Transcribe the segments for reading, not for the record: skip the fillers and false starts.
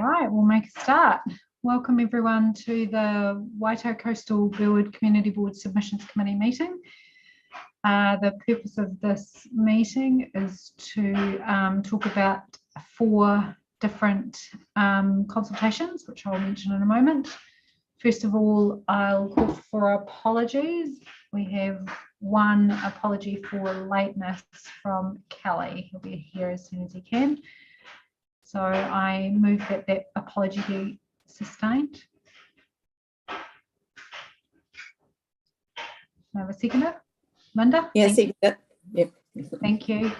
right, we'll make a start. Welcome everyone to the Waitai Coastal-Burwood Community Board Submissions Committee meeting. The purpose of this meeting is to talk about 4 different consultations, which I'll mention in a moment. First of all, I'll call for apologies. We have one apology for lateness from Kelly. He'll be here as soon as he can. So I move that that apology be sustained. Can I have a seconder? Linda? Yeah, second it. Yep. Thank you.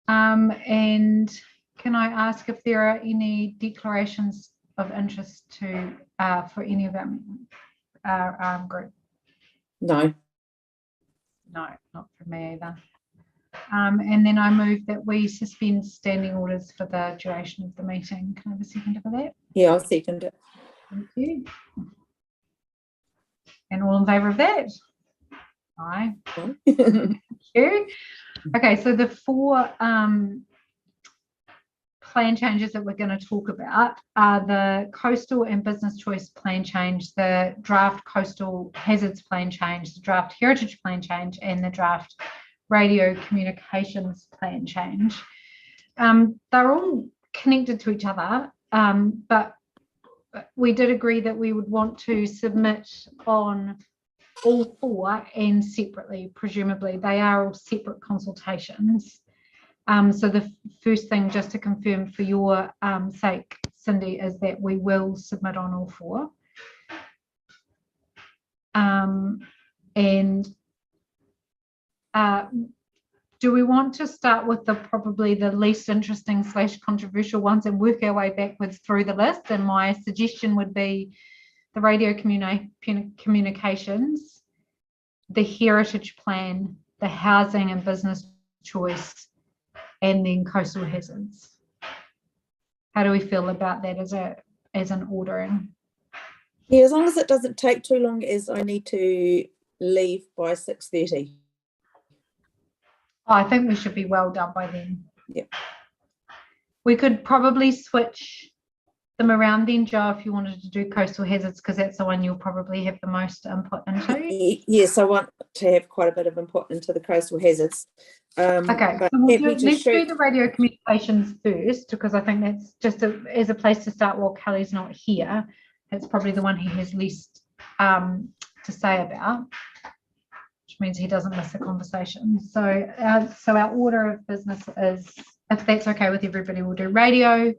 And can I ask if there are any declarations of interest to for any of our group? No. No, not for me either. And then I move that we suspend standing orders for the duration of the meeting. Can I have a second for that? Yeah, I'll second it. Thank you. And all in favour of that? Aye. Thank you. Okay, so the 4 plan changes that we're going to talk about are the coastal and business choice plan change, the draft coastal hazards plan change, the draft heritage plan change, and the draft radio communications plan change. They're all connected to each other, but we did agree that we would want to submit on all 4 and separately. Presumably they are all separate consultations. So the first thing, just to confirm for your sake, Cindy, is that we will submit on all 4. Do we want to start with probably the least interesting / controversial ones and work our way backwards through the list? And my suggestion would be the radio communications, the heritage plan, the housing and business choice, and then coastal hazards. How do we feel about that as an ordering? Yeah, as long as it doesn't take too long, as I need to leave by 6:30. I think we should be well done by then. Yeah. We could probably switch them around then, Joe, if you wanted to do coastal hazards, because that's the one you'll probably have the most input into. Yes, I want to have quite a bit of input into the coastal hazards. Okay, so let's do the radio communications first, because I think that's just as a place to start while Kelly's not here. That's probably the one he has least to say about, which means he doesn't miss a conversation. So our order of business is, if that's okay with everybody, we'll do radio,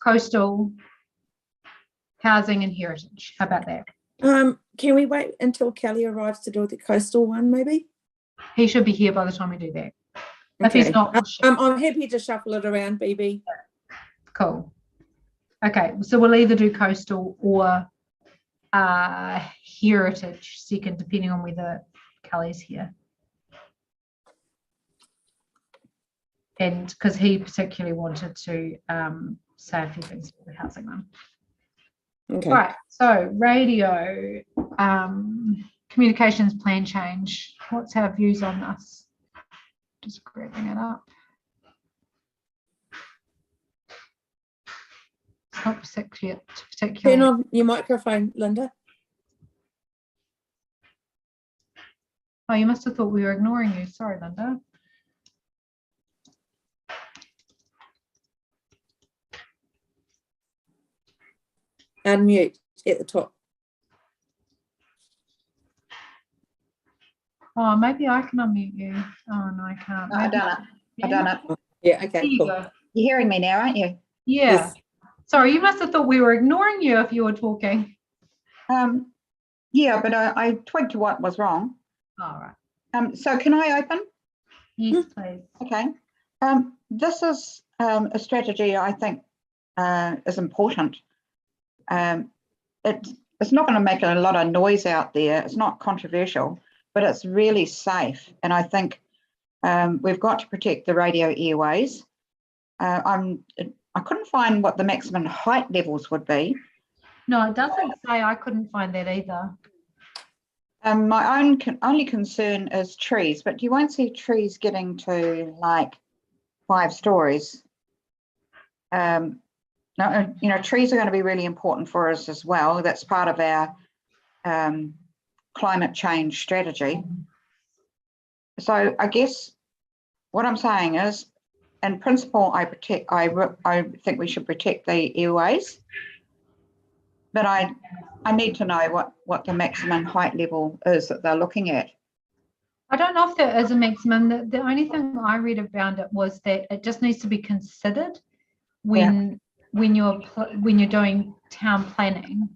coastal, housing, and heritage. How about that? Can we wait until Kelly arrives to do the coastal one, maybe? He should be here by the time we do that. Okay. If he's not, I'm happy to shuffle it around, BB. Cool. Okay, so we'll either do coastal or heritage second, depending on whether Kelly's here. And because he particularly wanted to say a few things about the housing one. Okay. Right, so radio communications plan change. What's our views on this? Just grabbing it up. It's not particularly. Turn on your microphone, Linda. Oh, you must have thought we were ignoring you. Sorry, Linda. Unmute at the top. Oh, maybe I can unmute you. Oh, no, I can't. No, I've done it. I've done it. Yeah, okay, cool. You're hearing me now, aren't you? Yeah. Yes. Sorry, you must have thought we were ignoring you if you were talking. Yeah, but I twigged to what was wrong. All right. So can I open? Yes, please. Okay. This is a strategy I think is important. It's not going to make a lot of noise out there. It's not controversial, but it's really safe. And I think we've got to protect the radio airways. I couldn't find what the maximum height levels would be. No, it doesn't say. I couldn't find that either. My only concern is trees, but you won't see trees getting to like 5 stories. Now, trees are going to be really important for us as well. That's part of our climate change strategy. So I guess what I'm saying is, in principle, I think we should protect the airways, but I need to know what the maximum height level is that they're looking at. I don't know if there is a maximum. The only thing I read around it was that it just needs to be considered when you're doing town planning,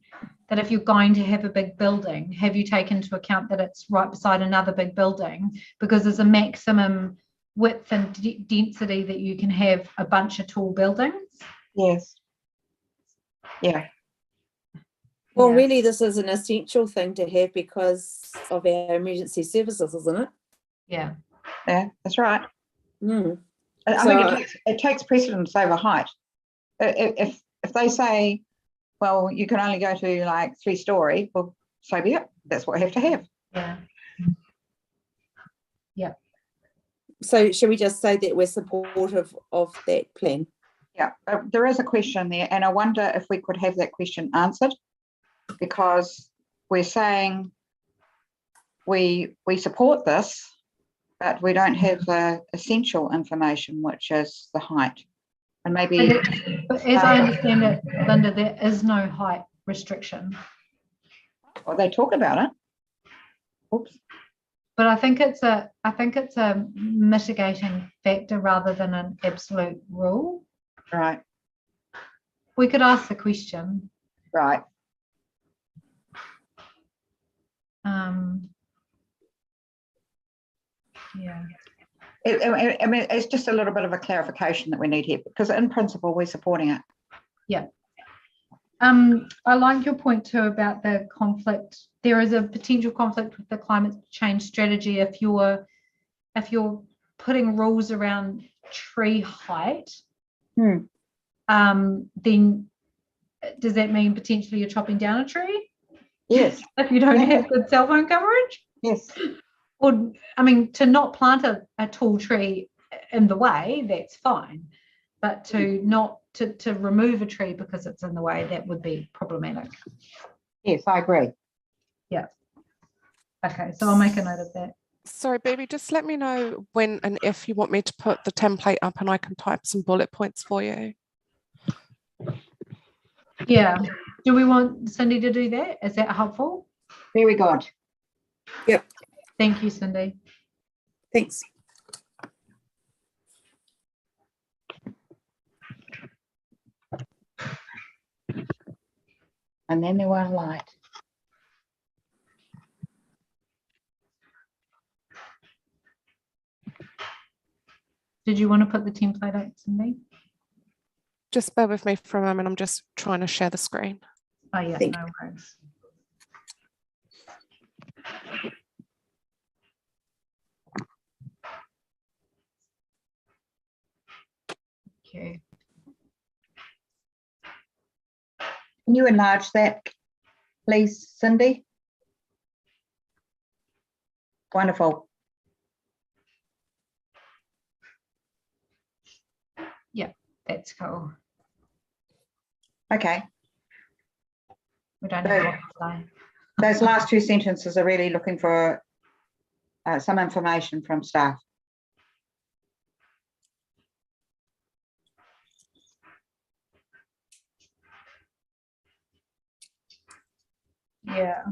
that if you're going to have a big building, have you taken into account that it's right beside another big building, because there's a maximum width and density that you can have a bunch of tall buildings. Yes. Yeah. Well, Yeah. really, this is an essential thing to have because of our emergency services, isn't it? Yeah. Yeah, that's right. Mm. I think it takes precedence over height. If they say, well, you can only go to like 3-story, well, so be it. That's what I have to have. Yeah. Yeah. So should we just say that we're supportive of that plan? Yeah, there is a question there, and I wonder if we could have that question answered, because we're saying we support this, but we don't have the essential information, which is the height. And maybe, But as I understand it, Linda, there is no height restriction. well, they talk about it. Oops. But I think it's a mitigating factor rather than an absolute rule. Right. We could ask the question. Right. Yeah. I mean, it's just a little bit of a clarification that we need here, because in principle, we're supporting it. Yeah. I like your point too about the conflict. There is a potential conflict with the climate change strategy if you're putting rules around tree height. Then does that mean potentially you're chopping down a tree? Yes. If you don't have good cell phone coverage? Yes. Or, I mean, to not plant a tall tree in the way, that's fine. But to not to remove a tree because it's in the way, that would be problematic. Yes, I agree. Yeah. Okay, so I'll make a note of that. Sorry, baby, just let me know when and if you want me to put the template up and I can type some bullet points for you. Yeah. Do we want Cindy to do that? Is that helpful? Very good. Yep. Thank you, Cindy. Thanks. And then there were light. Did you want to put the template up, Cindy? Just bear with me for a moment. I'm just trying to share the screen. Oh, yeah, Thank no worries. Okay. Can you enlarge that, please, Cindy? Wonderful. Yeah, that's cool. Okay. We don't have a lot to say. Those last 2 sentences are really looking for some information from staff. Yeah.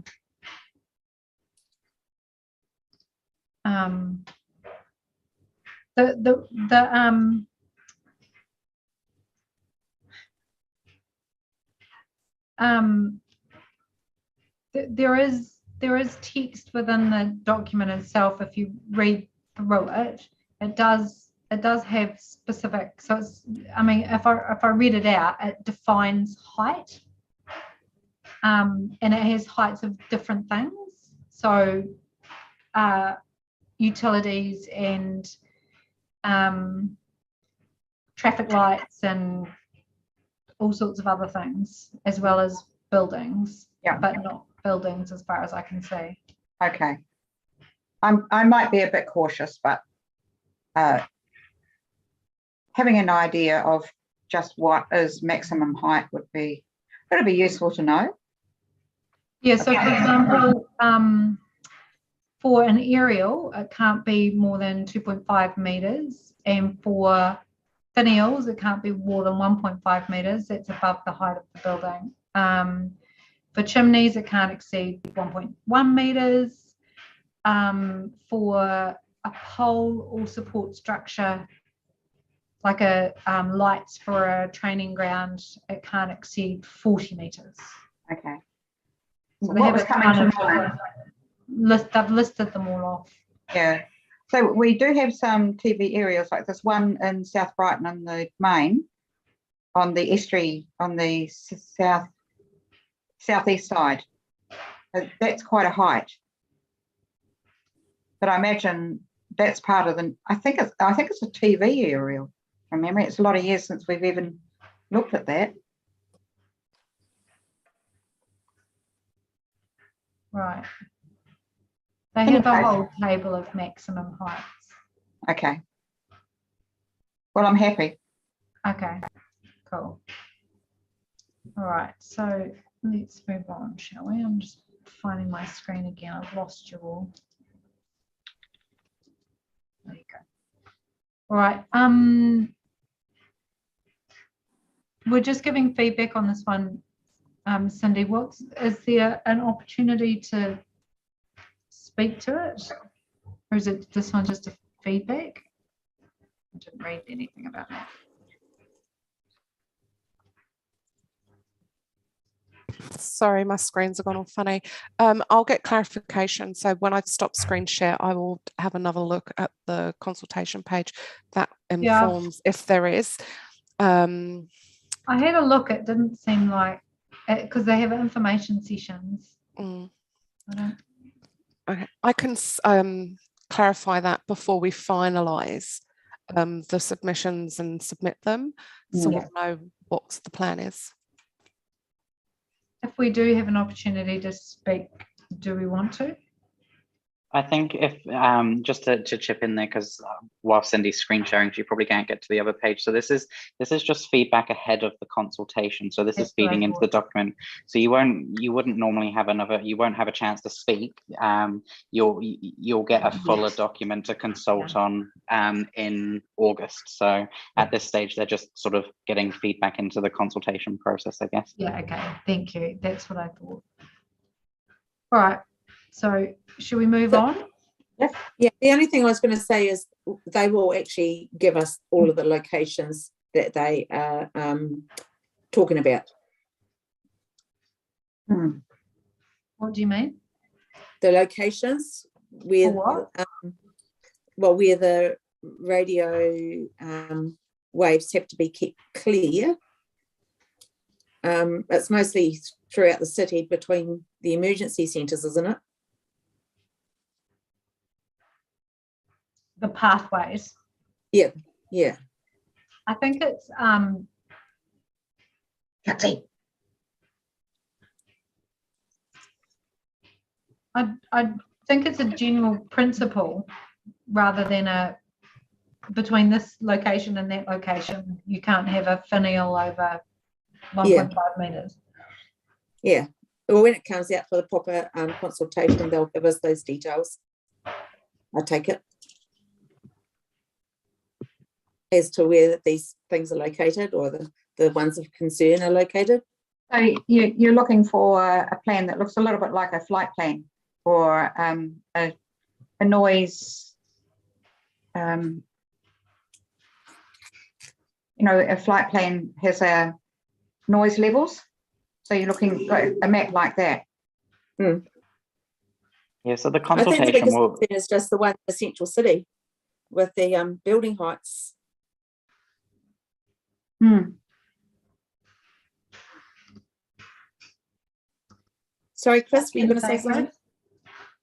There is text within the document itself. If you read through it, it does have specific. So it's, I mean, if I read it out, it defines height, and it has heights of different things. So utilities and traffic lights and all sorts of other things, as well as buildings. Yeah. But not buildings as far as I can see. Okay. I might be a bit cautious, but having an idea of just what is maximum height would be useful to know. Yeah, so for example, for an aerial, it can't be more than 2.5 meters, and for finials, it can't be more than 1.5 meters. That's above the height of the building. For chimneys, it can't exceed 1.1 meters. For a pole or support structure, like a lights for a training ground, it can't exceed 40 meters. Okay. So they What have was it coming kind to of mind? they've listed them all off. Yeah. So we do have some TV aerials like this one in South Brighton on the main, on the estuary, on the southeast side. That's quite a height. But I imagine that's part of the. I think it's a TV aerial. From memory, it's a lot of years since we've even looked at that. Right. They have a whole table of maximum heights. Okay. Well, I'm happy. Okay, cool. All right, so let's move on, shall we? I'm just finding my screen again. I've lost you all. There you go. All right. We're just giving feedback on this one. Cindy, is there an opportunity to speak to it? Or is it this one just a feedback? I didn't read anything about that. Sorry, my screens have gone all funny. I'll get clarification. So when I stop screen share, I will have another look at the consultation page that informs if there is. I had a look. It didn't seem like, because they have information sessions. Okay, I can clarify that before we finalise the submissions and submit them, so we'll know what the plan is. If we do have an opportunity to speak, do we want to? I think if just to chip in there, because while Cindy's screen sharing, she probably can't get to the other page. So this is just feedback ahead of the consultation. So this is feeding into the document. So you wouldn't normally have you won't have a chance to speak. You'll get a fuller document to consult on in August. So at this stage, they're just sort of getting feedback into the consultation process, I guess. Yeah. Okay. Thank you. That's what I thought. All right. So should we move on? Yes. Yeah, the only thing I was going to say is they will actually give us all of the locations that they are talking about. What do you mean? The locations where, where the radio waves have to be kept clear. It's mostly throughout the city between the emergency centres, isn't it? The pathways. Yeah, yeah. I think it's I think it's a general principle rather than between this location and that location you can't have a finial over 1.5 meters. Yeah. Well, when it comes out for the proper consultation, they'll give us those details. I take it. As to where these things are located, or the ones of concern are located. So you're looking for a plan that looks a little bit like a flight plan, or a noise, a flight plan has a noise levels. So you're looking at a map like that. Yeah, so the I consultation think the biggest concern is just the one in the central city with the building heights. Sorry, Chris, were you going to say something?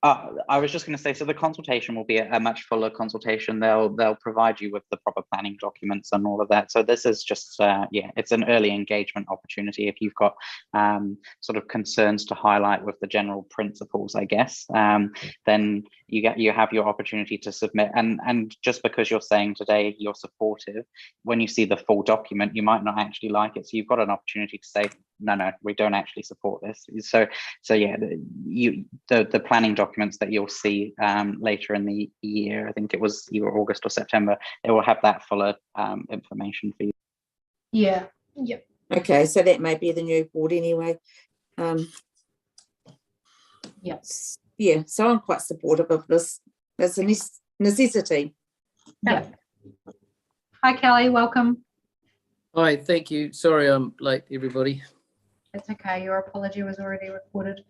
I was just going to say, so the consultation will be a much fuller consultation. They'll provide you with the proper planning documents and all of that. So this is just, it's an early engagement opportunity. If you've got sort of concerns to highlight with the general principles, I guess, then you have your opportunity to submit. And just because you're saying today you're supportive, when you see the full document, you might not actually like it. So you've got an opportunity to say, no, we don't actually support this. So yeah, the planning documents that you'll see later in the year, I think it was either August or September, it will have that fuller information for you. Yeah. Yep. Okay, so that may be the new board anyway. Yes. Yeah, so I'm quite supportive of this. It's a necessity. Yeah. Hi, Kelly. Welcome. Hi, thank you. Sorry I'm late, everybody. It's okay. Your apology was already recorded.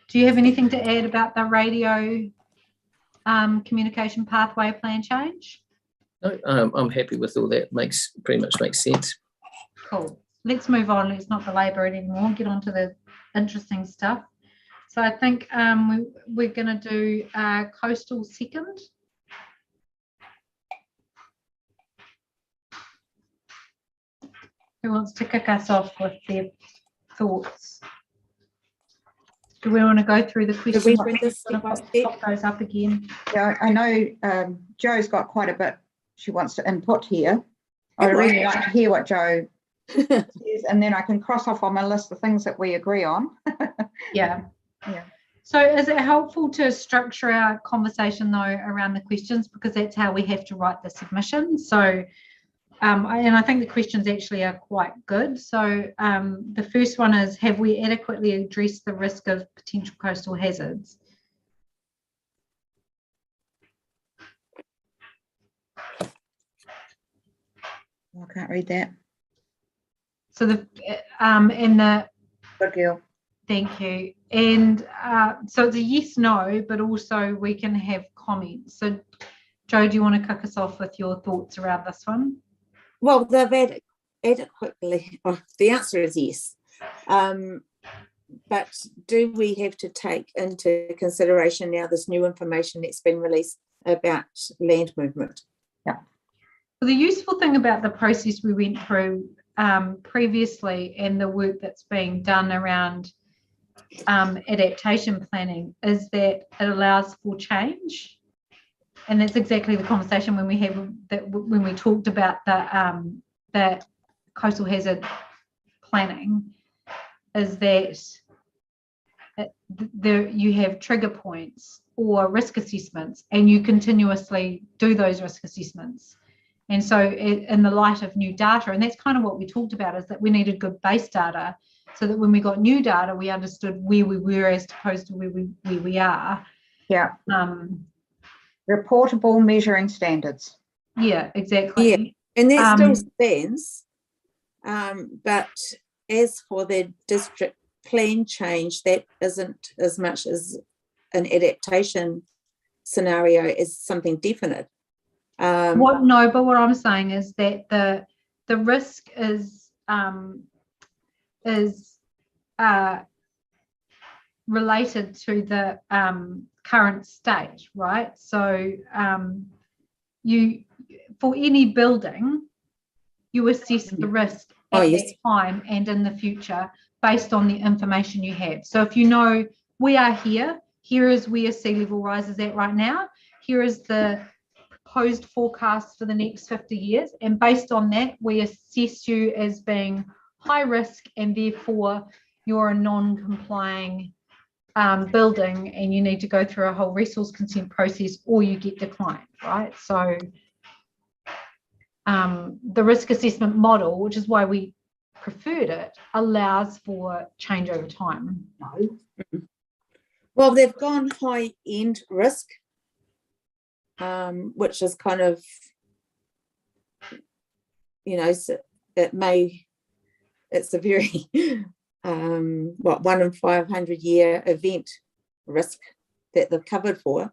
Do you have anything to add about the radio communication pathway plan change? No, I'm happy with all that. Pretty much makes sense. Cool. Let's move on. Let's not belabor it anymore. Get on to the interesting stuff. So I think we're going to do coastal second. Who wants to kick us off with their thoughts? Do we want to go through the questions? Pop those up again. Yeah, I know Joe's got quite a bit she wants to input here. I'd really like to hear what Joe says, and then I can cross off on my list the things that we agree on. Yeah. Yeah. So is it helpful to structure our conversation though around the questions, because that's how we have to write the submission? So and I think the questions actually are quite good. So the first one is, have we adequately addressed the risk of potential coastal hazards? I can't read that. So the in the Good girl. Thank you. And so it's a yes, no, but also we can have comments. So Joe, do you want to kick us off with your thoughts around this one? Well, they've adequately, the answer is yes. But do we have to take into consideration now this new information that's been released about land movement? Yeah. Well, the useful thing about the process we went through previously and the work that's being done around adaptation planning is that it allows for change. And that's exactly the conversation when we talked about the coastal hazard planning, is that you have trigger points or risk assessments, and you continuously do those risk assessments. And so in the light of new data, and that's kind of what we talked about, is that we needed good base data so that when we got new data, we understood where we were as opposed to where we are. Yeah. Reportable measuring standards. Yeah, exactly. Yeah, and that still stands. But as for the district plan change, that isn't as much as an adaptation scenario as something definite. But what I'm saying is that the risk is related to the current state, right? So you, for any building, you assess the risk at that time and in the future based on the information you have. So if you know we are here is where sea level rise is at right now, here is the proposed forecast for the next 50 years, and based on that we assess you as being high risk, and therefore you're a non-complying building and you need to go through a whole resource consent process or you get declined, right? So the risk assessment model, which is why we preferred it, allows for change over time. Well, they've gone high end risk, which is kind of, it's a very 1 in 500 year event risk that they've covered for.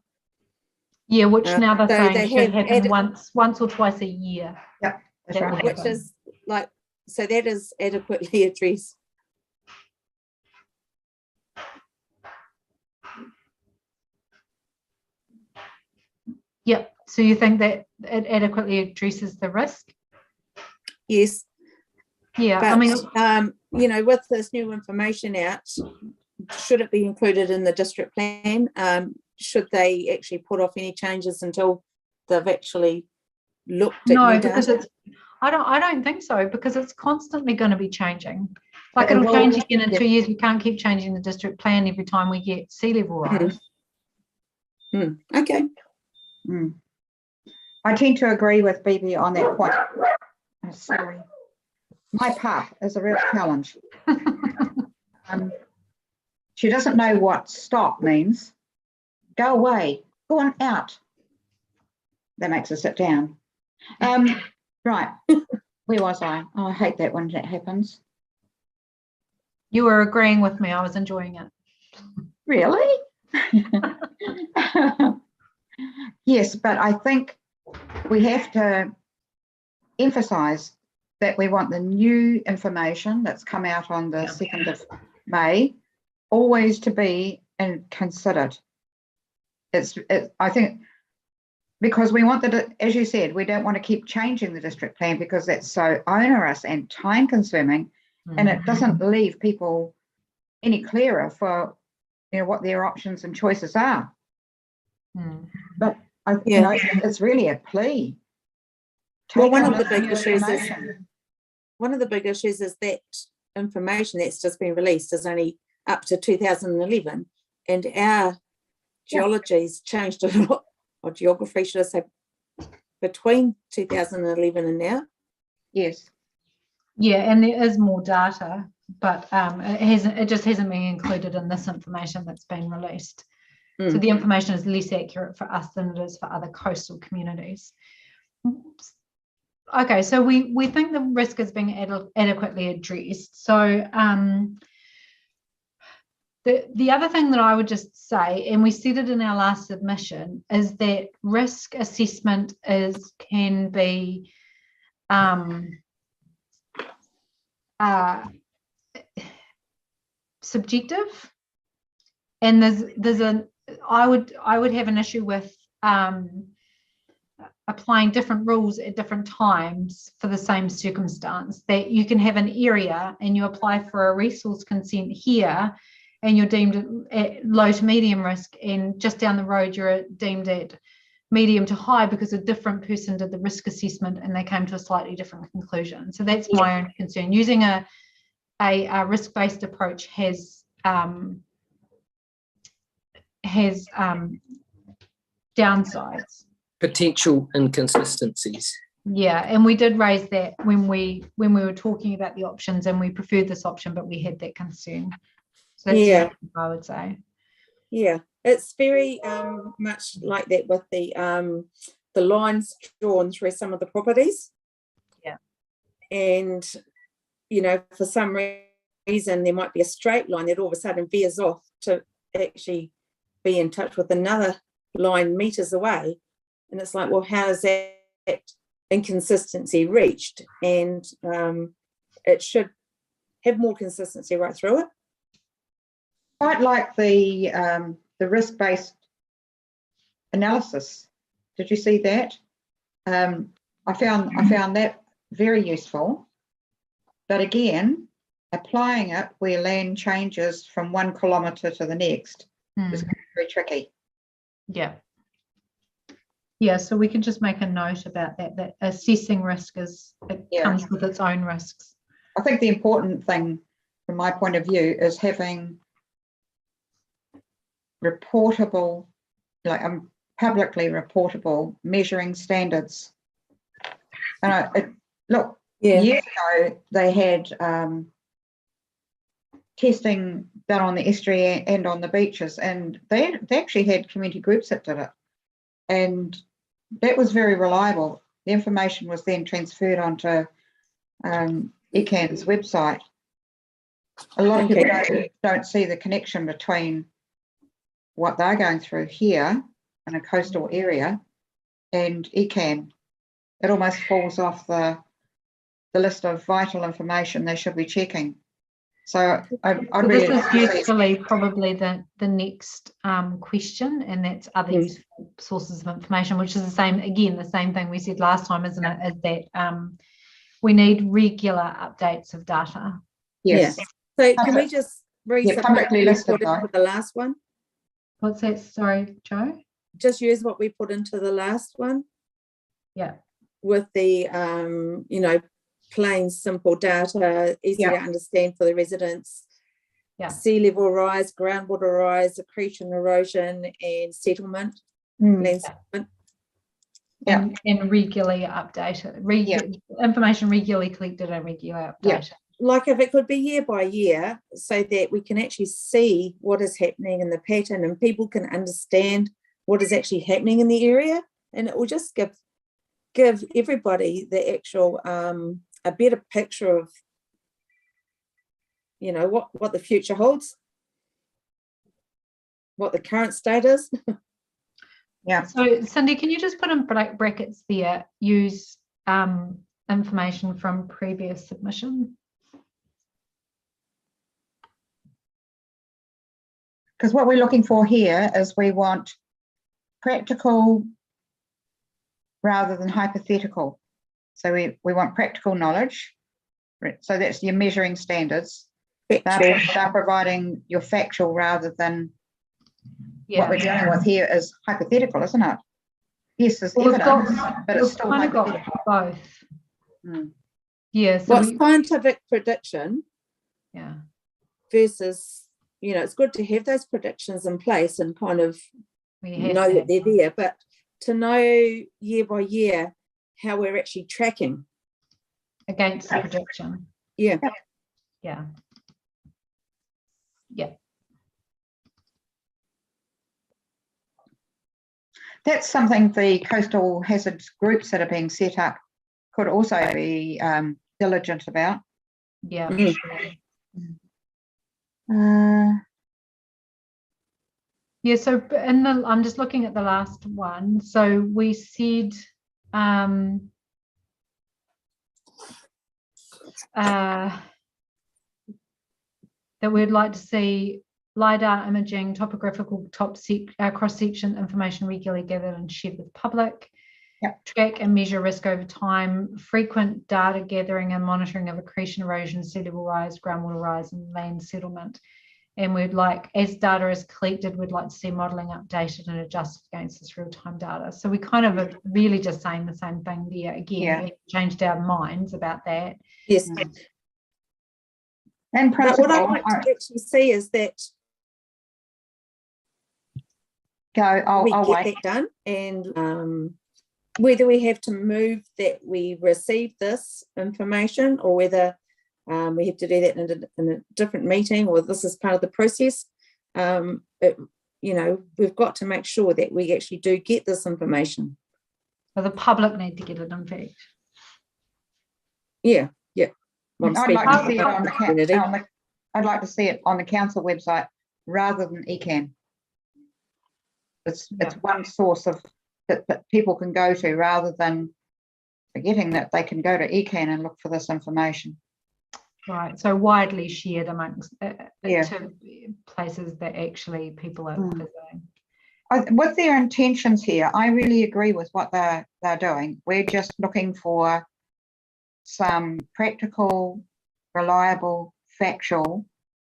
Yeah, which now they're saying they should happen once or twice a year. Yeah, that's right. Which is so that is adequately addressed. Yep. So you think that it adequately addresses the risk? Yes. Yeah. But, I mean, with this new information out, should it be included in the district plan? should they actually put off any changes until they've actually looked at No, new because data? it's, I don't think so, because it's constantly going to be changing. Like It it'll will, change again in yeah. 2 years. We can't keep changing the district plan every time we get sea level rise. Okay. I tend to agree with BB on that point. Oh, sorry. My pup is a real challenge. She doesn't know what stop means. Go away. Go on out. That makes her sit down. Right. Where was I? Oh, I hate that when that happens. You were agreeing with me. I was enjoying it. Really? Yes, but I think we have to emphasize that we want the new information that's come out on the 2nd of May always to be considered. I think, because we want as you said, we don't want to keep changing the district plan because that's so onerous and time consuming, and it doesn't leave people any clearer for what their options and choices are. But it's really a plea. Well, one of the big issues is that information that's just been released is only up to 2011, and our geology's changed a lot, or geography, should I say, between 2011 and now. Yes. Yeah, and there is more data, but it just hasn't been included in this information that's been released. So the information is less accurate for us than it is for other coastal communities. Okay, so we think the risk is being adequately addressed. So the other thing that I would just say, and we said it in our last submission, is that risk assessment can be subjective, and I would have an issue with applying different rules at different times for the same circumstance. That you can have an area and you apply for a resource consent here and you're deemed at low to medium risk, and just down the road you're deemed at medium to high because a different person did the risk assessment and they came to a slightly different conclusion. So that's my own concern. Using a risk-based approach has downsides, potential inconsistencies. Yeah, and we did raise that when we were talking about the options, and we preferred this option, but we had that concern. So that's what I would say. Yeah, it's very much like that with the lines drawn through some of the properties. Yeah, and for some reason there might be a straight line that all of a sudden veers off to actually be in touch with another line meters away, and it's like, well, how is that inconsistency reached? And it should have more consistency right through it. Quite like the risk-based analysis. Did you see that? I found that very useful, but again, applying it where land changes from 1 kilometre to the next is very tricky. Yeah, so we can just make a note about that assessing risk comes with its own risks. I think the important thing from my point of view is having reportable, publicly reportable measuring standards. And years ago they had testing done on the estuary and on the beaches, and they actually had community groups that did it, and that was very reliable. The information was then transferred onto ECAN's website. A lot of people don't see the connection between what they're going through here in a coastal area and ECAN. It almost falls off the list of vital information they should be checking. So this is usefully probably the next question, and that's other useful sources of information, which is the same thing we said last time, isn't it? Is that we need regular updates of data. Yes. So can we just read publicly listed for the last one? What's that? Sorry, Joe? Just use what we put into the last one. Yeah. With the, you know, plain, simple data, easy to understand for the residents. Yeah. Sea level rise, groundwater rise, accretion, erosion, and settlement. Land settlement. And regularly updated. Information regularly collected and regularly updated. Like if it could be year by year, so that we can actually see what is happening in the pattern and people can understand what is actually happening in the area, and it will just give everybody the actual a better picture of, you know, what the future holds, what the current state is. Yeah. So Cindy, can you just put in brackets there, use information from previous submission? Because what we're looking for here is we want practical rather than hypothetical. So we want practical knowledge. So that's your measuring standards. They're providing your factual rather than what we're dealing with here is hypothetical, isn't it? Yes, there's evidence, but it's still kind of hypothetical. Got both. Yeah. So what's scientific prediction? Yeah. Versus, you know, it's good to have those predictions in place and kind of know that they're there, but to know year by year how we're actually tracking against the prediction. Yeah. Yeah. Yeah. That's something the coastal hazards groups that are being set up could also be diligent about. Yeah. Yeah, so I'm just looking at the last one. So we said that we'd like to see LiDAR imaging, topographical cross-section information regularly gathered and shared with the public. Yep. Track and measure risk over time, frequent data gathering and monitoring of accretion, erosion, sea level rise, groundwater rise, and land settlement. And we'd like, as data is collected, we'd like to see modelling updated and adjusted against this real-time data. So we kind of are really just saying the same thing there. Again, we changed our minds about that. Yes. And but what I'd like to actually see is that we get that done, and whether we have to move that we receive this information or whether we have to do that in a different meeting, or this is part of the process. You know, we've got to make sure that we actually do get this information. So the public need to get it, in fact. Yeah. I'd like to see it on the I'd like to see it on the council website rather than ECAN. It's one source of that people can go to rather than forgetting that they can go to ECAN and look for this information. Right, so widely shared amongst to places that actually people are visiting. With their intentions here, I really agree with what they're doing. We're just looking for some practical, reliable, factual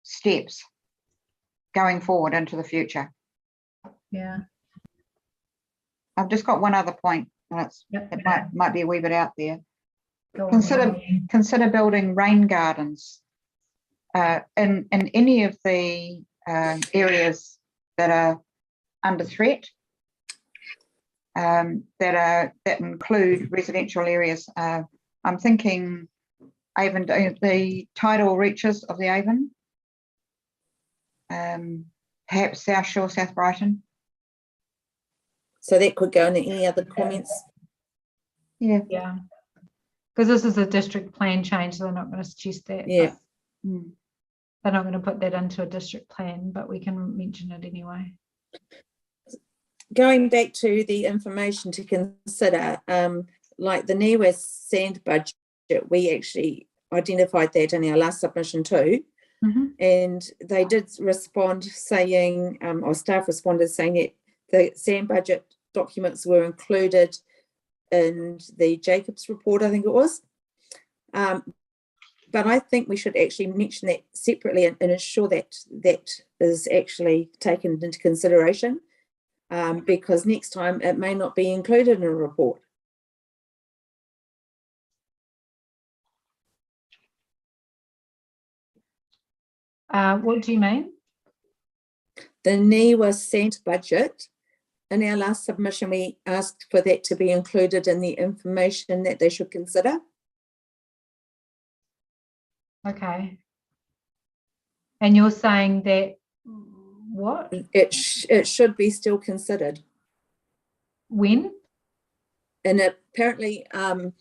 steps going forward into the future. Yeah. I've just got one other point, and it might be a wee bit out there. Consider building rain gardens in any of the areas that are under threat, that include residential areas. I'm thinking Avon, the tidal reaches of the Avon, perhaps South Shore, South Brighton. So that could go into any other comments. Yeah. Because this is a district plan change, so they're not going to suggest that. Yeah. They're not going to put that into a district plan, but we can mention it anyway. Going back to the information to consider, like the Near West Sand budget, we actually identified that in our last submission too. And they did respond saying, or staff responded saying that the sand budget documents were included in the Jacobs report, I think it was. But but I think we should actually mention that separately and ensure that that is actually taken into consideration, because next time it may not be included in a report. What do you mean? The NIWA sent budget, in our last submission, we asked for that to be included in the information that they should consider. Okay. And you're saying that what? It should be still considered. When? And apparently, oh,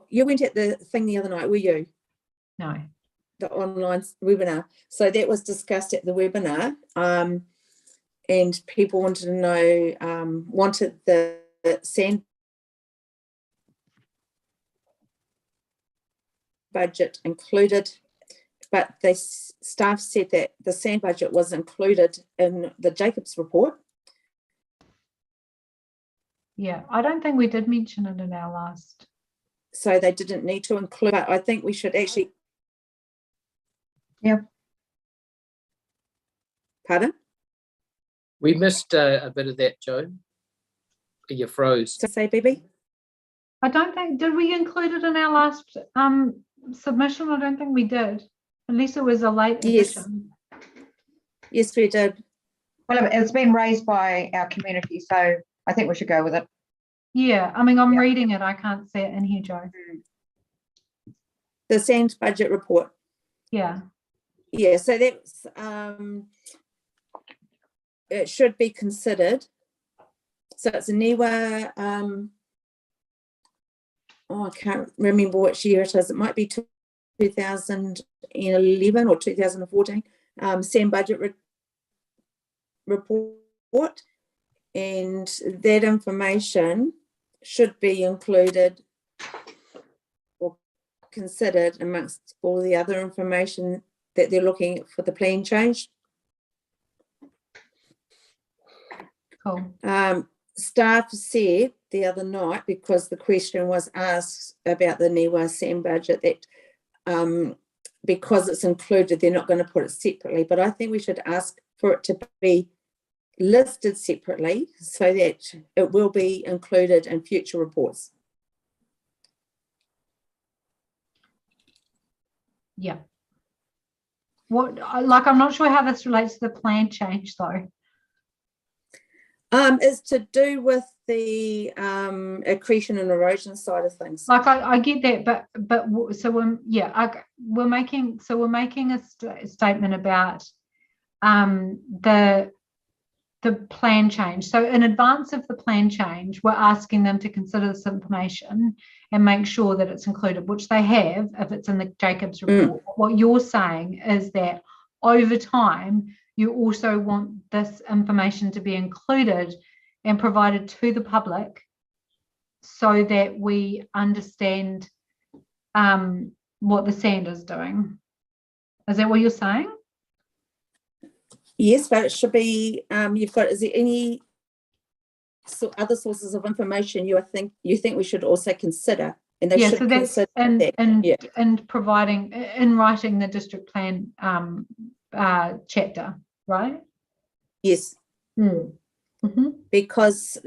you went at the thing the other night, were you? No. The online webinar. So that was discussed at the webinar, and people wanted to know, wanted the sand budget included, but staff said that the sand budget was included in the Jacobs report. Yeah, I don't think we did mention it in our last. So they didn't need to include, but I think we should actually. Yeah. Pardon? We missed a bit of that, Jo. You froze. So say, BB? I don't think, did we include it in our last submission? I don't think we did, unless it was a late edition. Yes, we did. Well, it's been raised by our community, so I think we should go with it. Yeah, I mean, I'm reading it. I can't see it in here, Jo. The sand budget report. Yeah. Yeah, so that's, it should be considered. So it's a NIWA, oh, I can't remember which year it is. It might be 2011 or 2014, sand budget report. And that information should be included or considered amongst all the other information that they're looking at for the plan change. Cool. Staff said the other night, because the question was asked about the NIWA sand budget, that because it's included, they're not going to put it separately. But I think we should ask for it to be listed separately so that it will be included in future reports. Yeah. What, like, I'm not sure how this relates to the plan change though. Is to do with the accretion and erosion side of things. Like I get that, but so we're making a statement about the plan change. So in advance of the plan change, we're asking them to consider this information and make sure that it's included, which they have if it's in the Jacobs report. What you're saying is that over time, you also want this information to be included and provided to the public so that we understand what the sand is doing. Is that what you're saying? Yes, but it should be, you've got, is there any other sources of information you think we should also consider? And they should consider that. And providing, in writing the district plan chapter, right? Yes. Mm-hmm. Because,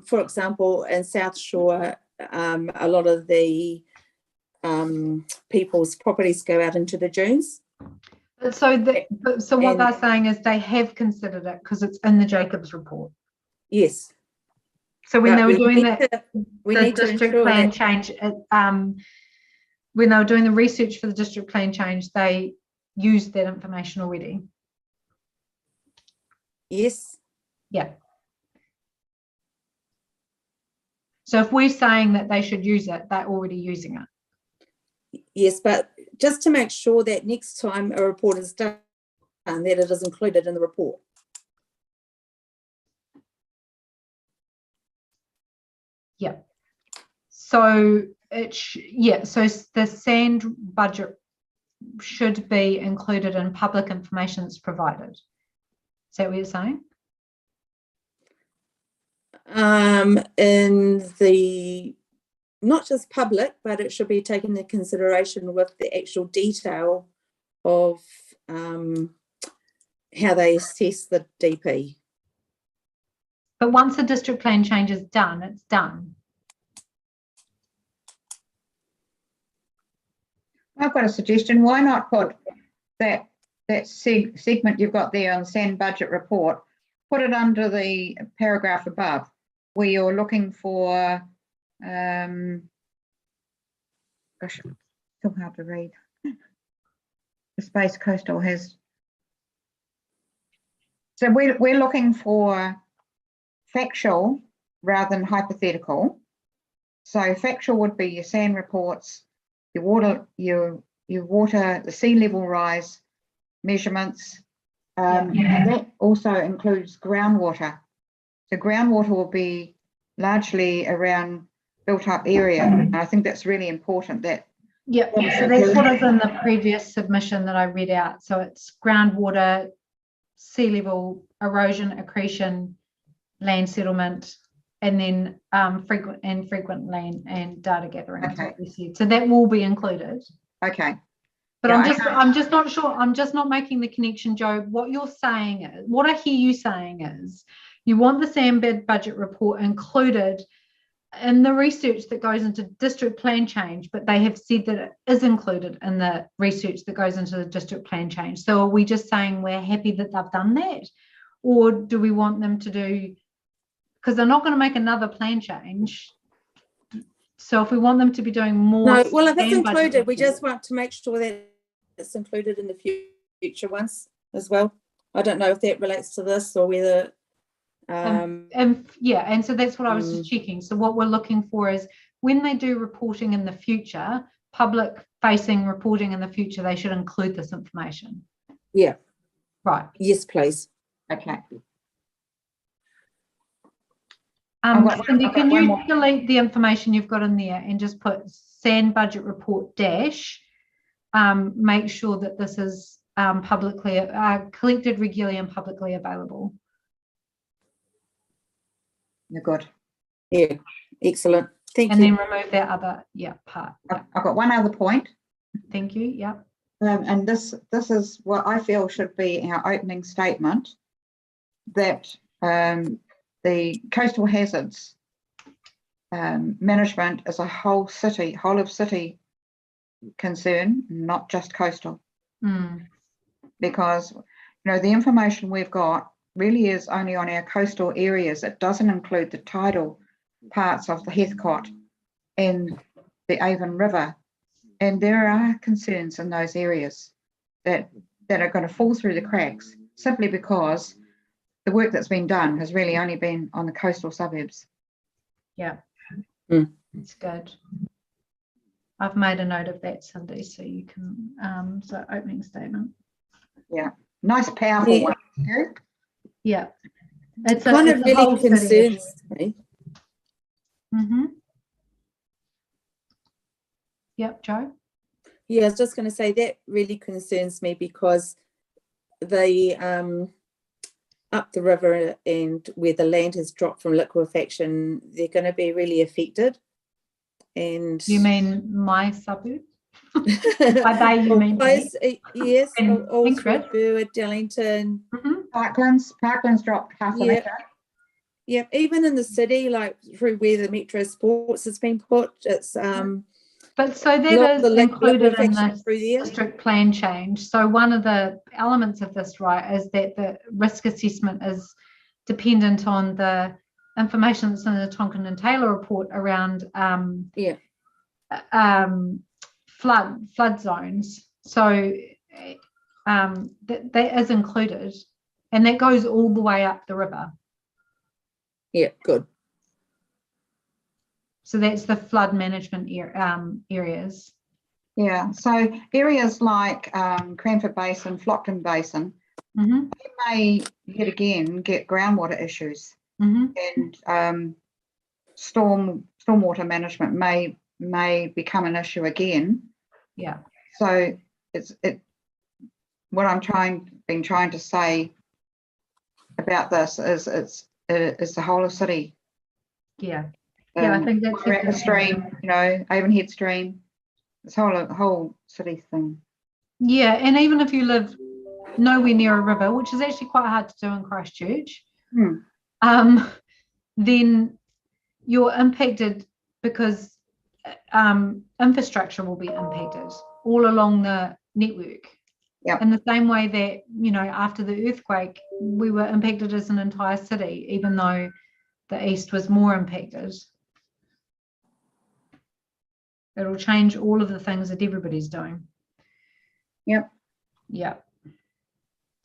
for example, in South Shore, a lot of the people's properties go out into the dunes. So what they're saying is they have considered it because it's in the Jacobs report. Yes. So when they were doing the district plan change, when they were doing the research for the district plan change, they used that information already. Yes. Yeah. So if we're saying that they should use it, they're already using it. Yes, but just to make sure that next time a report is done, that it is included in the report. Yeah. So so the sand budget should be included in public information that's provided. Is that what you're saying? not just public, but it should be taken into consideration with the actual detail of how they assess the DP. But once the district plan change is done, it's done. I've got a suggestion. Why not put that segment you've got there on SAN budget report, put it under the paragraph above where you're looking for, gosh, it's still hard to read. The space coastal has. So we're looking for factual rather than hypothetical. So factual would be your SAN reports, your water, the sea level rise measurements. And that also includes groundwater. So groundwater will be largely around built up area. And I think that's really important. So that's what is in the previous submission that I read out. So it's groundwater, sea level, erosion, accretion, land settlement, and then frequent land and data gathering. Okay. Is what we said. So that will be included. Okay. But Yeah, I'm just not sure. I'm just not making the connection, Joe. What you're saying is, what I hear you saying is, you want the SANBID budget report included in the research that goes into district plan change, but they have said that it is included in the research that goes into the district plan change. So are we just saying we're happy that they've done that? Or do we want them to do, because they're not going to make another plan change. So if we want them to be doing more. No, well, if it's included, we just want to make sure that it's included in the future ones as well. I don't know if that relates to this or whether. And so that's what I was just checking. So what we're looking for is when they do reporting in the future, public facing reporting in the future, they should include this information. Yeah. Right. Yes, please. Okay. Cindy, can you delete the information you've got in there and just put SAN budget report dash, make sure that this is publicly collected regularly and publicly available. You're good. Yeah, excellent. Thank you. And then remove that other part. I've got one other point. Thank you. Yeah. And this is what I feel should be our opening statement, that the coastal hazards management is a whole of city concern, not just coastal. Because the information we've got really is only on our coastal areas. It doesn't include the tidal parts of the Heathcote and the Avon River. And there are concerns in those areas that are going to fall through the cracks simply because the work that's been done has really only been on the coastal suburbs. Yeah, that's good. I've made a note of that, Cindy, so you can, so opening statement. Yeah, nice, powerful one. Yeah. It's kind of really concerns me. Yep, Joe? Yeah, I was just going to say that really concerns me because they up the river and where the land has dropped from liquefaction, they're going to be really affected. And you mean my suburb? By they you mean yes, Coastal-Burwood, Dallington, Parklands dropped half a metre. Yeah, even in the city, like through where the Metro Sports has been put, it's but so that is included in the district plan change. So one of the elements of this, right, is that the risk assessment is dependent on the information that's in the Tonkin and Taylor report around flood zones. So that is included, and that goes all the way up the river. Yeah, good. So that's the flood management areas. Yeah, so areas like Cranford Basin, Flockton Basin, they may yet again get groundwater issues, and stormwater management may become an issue again. Yeah. So what I'm been trying to say about this is it's the whole of city. Yeah. I think that's Wairarapa Stream, you know, Avonhead Stream, this whole city thing. Yeah, and even if you live nowhere near a river, which is actually quite hard to do in Christchurch, then you're impacted because infrastructure will be impacted all along the network. Yep. In the same way that, you know, after the earthquake, we were impacted as an entire city, even though the east was more impacted. It'll change all of the things that everybody's doing. Yep. Yep.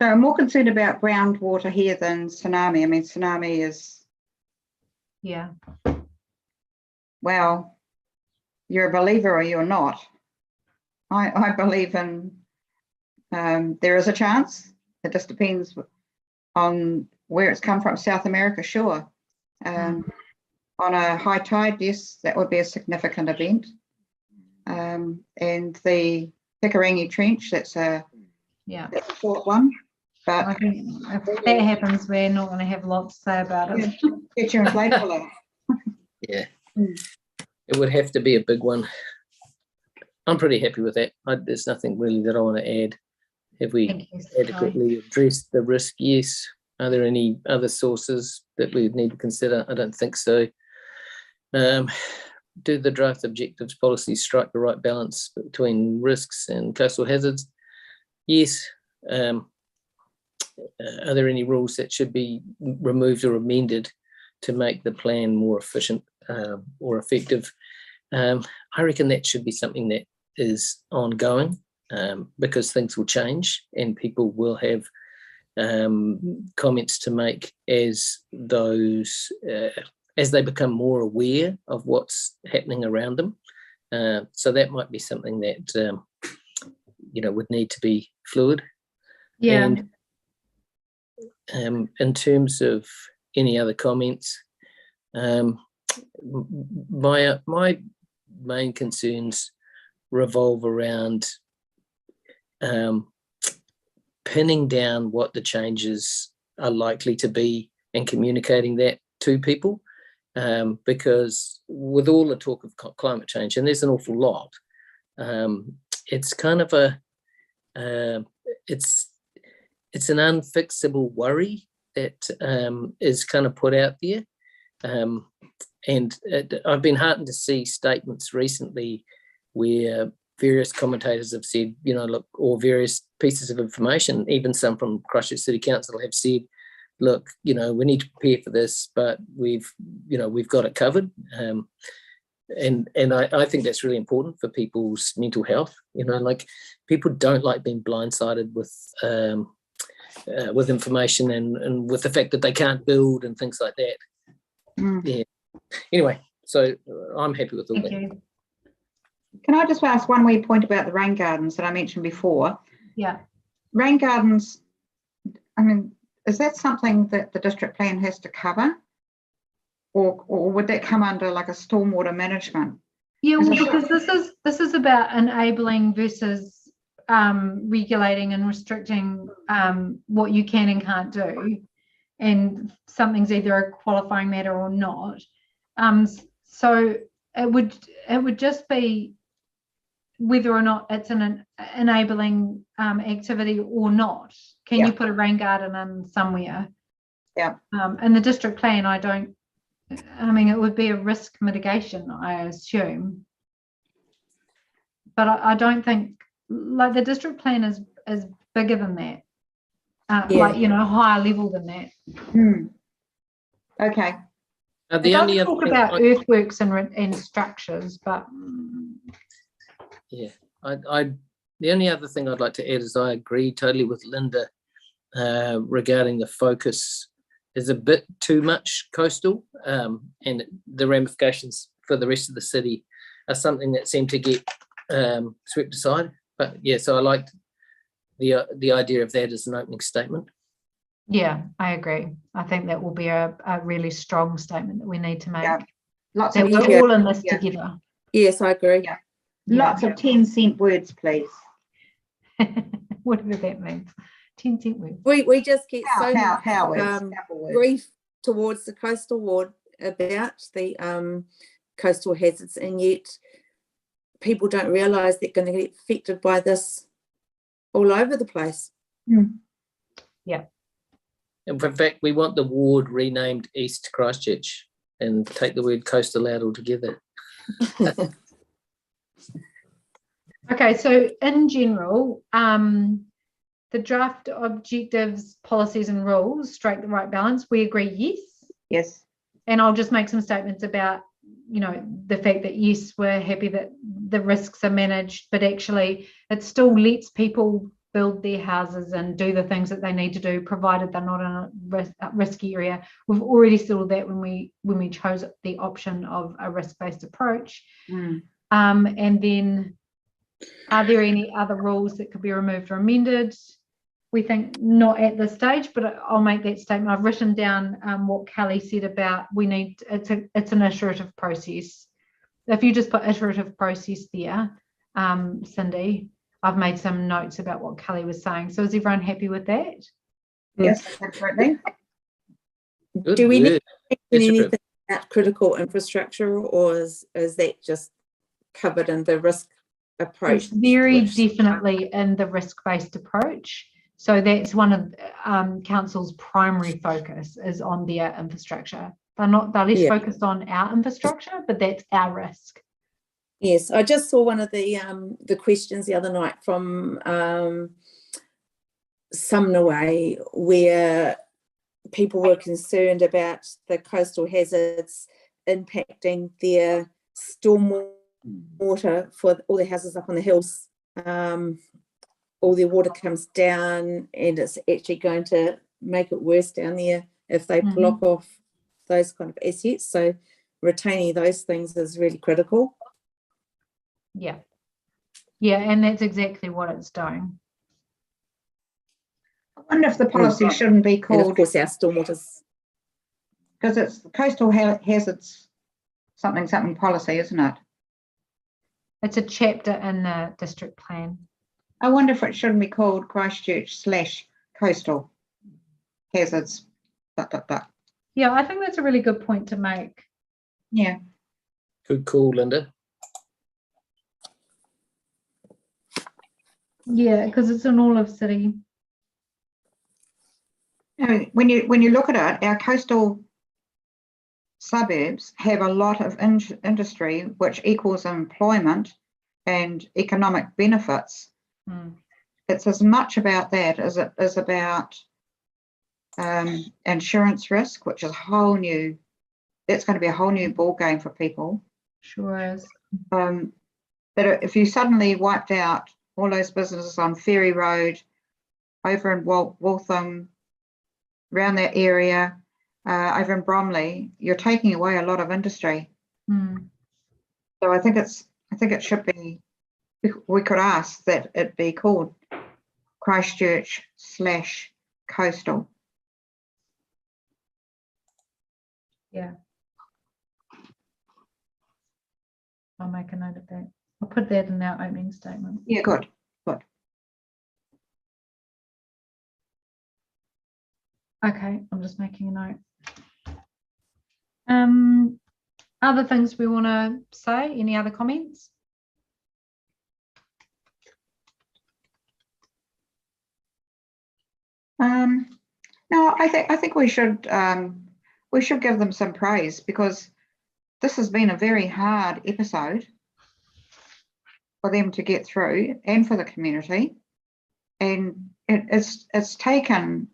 So I'm more concerned about groundwater here than tsunami. I mean, tsunami is, Yeah. well, you're a believer or you're not. I believe in there is a chance. It just depends on where it's come from. South America, sure. On a high tide, yes, that would be a significant event. And the Pikarangi Trench, that's a short one. But I think if that happens, we're not going to have a lot to say about it. Get your inflatable out. Yeah, it would have to be a big one. I'm pretty happy with that. There's nothing really that I want to add. Have we adequately addressed the risk? Yes. Are there any other sources that we need to consider? I don't think so. Do the draft objectives policies strike the right balance between risks and coastal hazards? Yes. Are there any rules that should be removed or amended to make the plan more efficient or effective? I reckon that should be something that is ongoing because things will change and people will have comments to make as they become more aware of what's happening around them. So that might be something that would need to be fluid. Yeah. And in terms of any other comments, my main concerns revolve around pinning down what the changes are likely to be and communicating that to people, because with all the talk of climate change, and there's an awful lot, it's kind of it's an unfixable worry that is kind of put out there. And I've been heartened to see statements recently where various commentators have said, look, or various pieces of information, even some from Christchurch City Council have said, look, we need to prepare for this, but we've got it covered. And I think that's really important for people's mental health. Like people don't like being blindsided with information and with the fact that they can't build and things like that. Yeah. Anyway, so I'm happy with all that. Can I just ask one wee point about the rain gardens that I mentioned before? Yeah. Rain gardens, I mean, is that something that the district plan has to cover? Or would that come under like a stormwater management? Yeah, well, because this is about enabling versus regulating and restricting what you can and can't do, and something's either a qualifying matter or not. So it would just be whether or not it's an enabling activity or not. Can you put a rain garden in somewhere? Yeah. In the district plan, it would be a risk mitigation, I assume. But I don't think, like, the district plan is bigger than that. Higher level than that. Okay. It does talk about earthworks and structures, but yeah, the only other thing I'd like to add is I agree totally with Linda regarding the focus is a bit too much coastal, and the ramifications for the rest of the city are something that seem to get swept aside. But yeah, so I liked the idea of that as an opening statement. Yeah, I agree. I think that will be a really strong statement that we need to make. Yeah. Lots that of we're all in this together. Yes, I agree. Yeah. Lots of 10-cent words, please. Whatever that means. 10-cent words. We just get How grief towards the coastal ward about the coastal hazards, and yet people don't realise they're going to get affected by this all over the place. Yeah. And in fact, we want the ward renamed East Christchurch and take the word coastal out altogether. Okay, so in general, the draft objectives, policies and rules strike the right balance. We agree, yes. Yes. And I'll just make some statements about, you know, the fact that, yes, we're happy that the risks are managed, but actually it still lets people build their houses and do the things that they need to do, provided they're not in a risky area. We've already settled that when we chose the option of a risk-based approach. And then, are there any other rules that could be removed or amended? We think not at this stage, but I'll make that statement. I've written down what Kelly said about it's an iterative process. If you just put iterative process there, Cindy, I've made some notes about what Kelly was saying. So is everyone happy with that? Yes, absolutely. Do we need anything about critical infrastructure, or is that just covered in the risk approach? It's very definitely in the risk-based approach. So that's one of Council's primary focus is on their infrastructure. They're less focused on our infrastructure, but that's our risk. Yes, I just saw one of the questions the other night from Sumner Way, where people were concerned about the coastal hazards impacting their storm water for all the houses up on the hills. All their water comes down, and it's actually going to make it worse down there if they block off those kind of assets. So retaining those things is really critical. Yeah, and that's exactly what it's doing. I wonder if the policy shouldn't be called, and of course our stormwaters, because it's the coastal hazards something policy, isn't it? It's a chapter in the district plan. I wonder if it shouldn't be called Christchurch/coastal hazards. Yeah, I think that's a really good point to make. Yeah. Good call, Linda. Yeah, because it's an olive city. You know, when you look at it, our coastal suburbs have a lot of industry, which equals employment and economic benefits. It's as much about that as it is about insurance risk, which is that's going to be a whole new ball game for people. Sure is. But if you suddenly wiped out all those businesses on Ferry Road, over in Waltham, around that area, over in Bromley, you're taking away a lot of industry. So I think it should be, we could ask that it be called Christchurch/coastal. Yeah. I'll make a note of that. I'll put that in our opening statement. Yeah, good. Okay, I'm just making a note. Other things we want to say? Any other comments? No, I think we should give them some praise, because this has been a very hard episode for them to get through, and for the community, and it's taken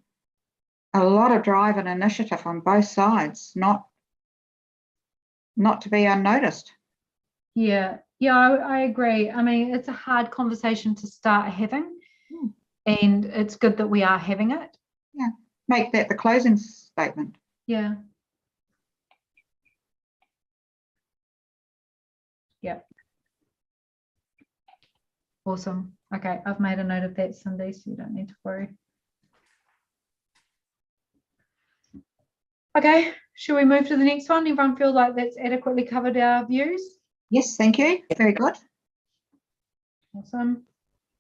a lot of drive and initiative on both sides, not to be unnoticed. Yeah, I agree. I mean, it's a hard conversation to start having, and it's good that we are having it. Yeah, make that the closing statement. Yeah. Awesome. Okay, I've made a note of that, Cindy, so you don't need to worry. Okay, shall we move to the next one? Everyone feel like that's adequately covered our views? Yes, thank you. Very good. Awesome.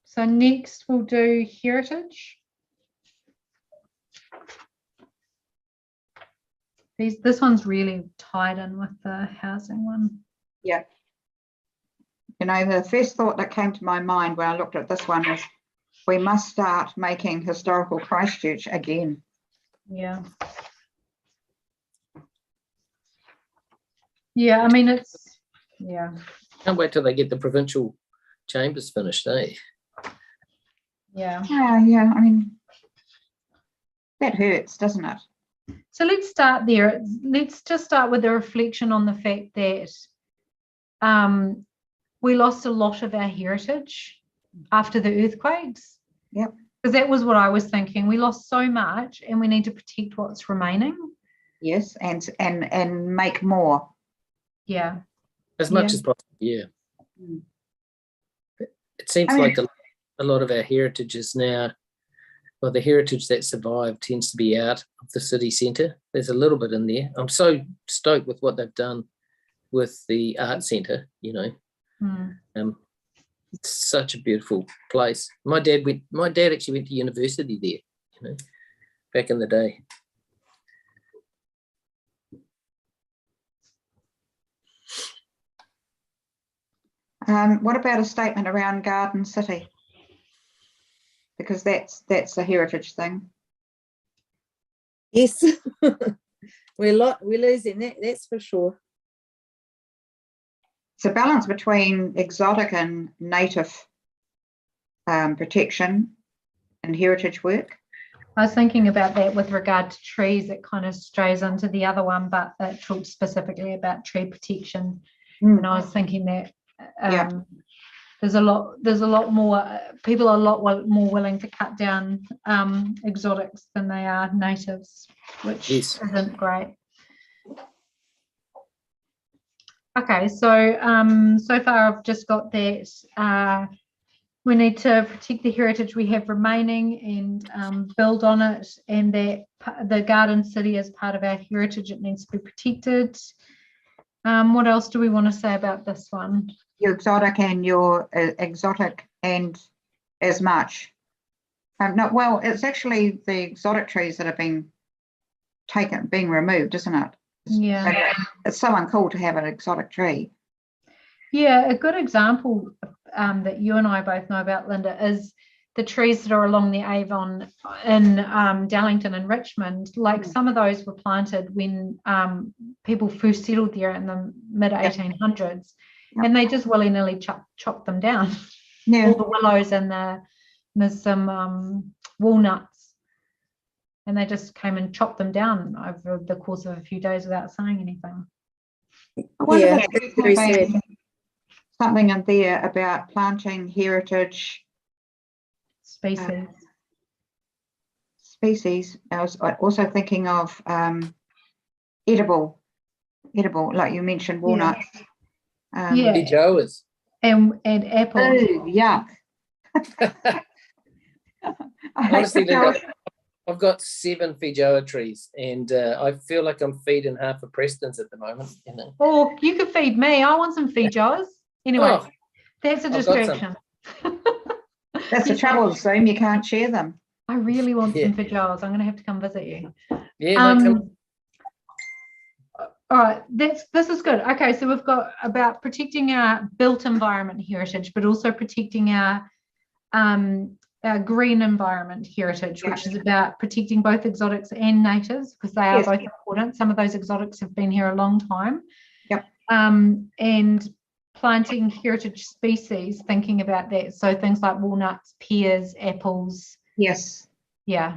So next we'll do heritage. This one's really tied in with the housing one. Yeah. You know, the first thought that came to my mind when I looked at this one is we must start making historical Christchurch again. Yeah. Yeah, I mean, it's, yeah. Can't wait till they get the provincial chambers finished, eh? Yeah. Yeah, I mean, that hurts, doesn't it? So let's start there. Let's just start with a reflection on the fact that we lost a lot of our heritage after the earthquakes. Yep. Because that was what I was thinking. We lost so much and we need to protect what's remaining. Yes, and make more. Yeah. As much as possible, yeah. Mm. It seems like a lot of our heritage is now, well, the heritage that survived tends to be out of the city centre. There's a little bit in there. I'm so stoked with what they've done with the art centre, you know. Mm. It's such a beautiful place. My dad actually went to university there, you know, back in the day. What about a statement around Garden City? Because that's a heritage thing. Yes, we're losing that, that's for sure. It's a balance between exotic and native protection and heritage work. I was thinking about that with regard to trees. It kind of strays into the other one, but it talks specifically about tree protection. And I was thinking that there's a lot more, people are a lot more willing to cut down exotics than they are natives, which isn't great. Okay, so so far I've just got that we need to protect the heritage we have remaining and build on it, and that the Garden City is part of our heritage. It needs to be protected. What else do we want to say about this one? Your exotic and as much. No, well, it's actually the exotic trees that have been being removed, isn't it? Yeah. It's so uncool to have an exotic tree. Yeah, a good example that you and I both know about, Linda, is the trees that are along the Avon in Dallington and Richmond. Like some of those were planted when people first settled there in the mid 1800s, and they just willy-nilly chopped them down. Yeah. All the willows and there's some walnuts, and they just came and chopped them down over the course of a few days without saying anything. I wonder if there's very sad. Something in there about planting heritage species. I was also thinking of edible, like you mentioned, walnuts. Feijoas. And apples. Oh, yuck. Honestly, Linda, I've got 7 feijoa trees, and I feel like I'm feeding half of Preston's at the moment. You know. Oh, you could feed me. I want some feijoas. Anyway, that's a distraction. That's the trouble, Zoom. You can't share them. I really want some feijoas. I'm going to have to come visit you. Yeah. All right, this is good. Okay, so we've got about protecting our built environment heritage, but also protecting our green environment heritage, which is about protecting both exotics and natives, because they are both important. Some of those exotics have been here a long time. Yep. And planting heritage species, thinking about that. So things like walnuts, pears, apples. Yes. Yeah.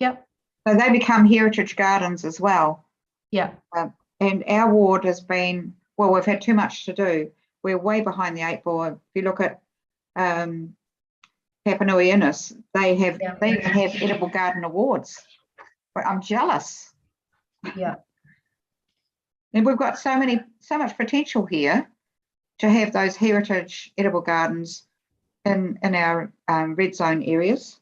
Yep. So they become heritage gardens as well. Yeah. And our ward has been, well, we've had too much to do. We're way behind the 8 ball. If you look at Papanui Innes, they even have edible garden awards. But I'm jealous. Yeah. And we've got so much potential here to have those heritage edible gardens in our red zone areas.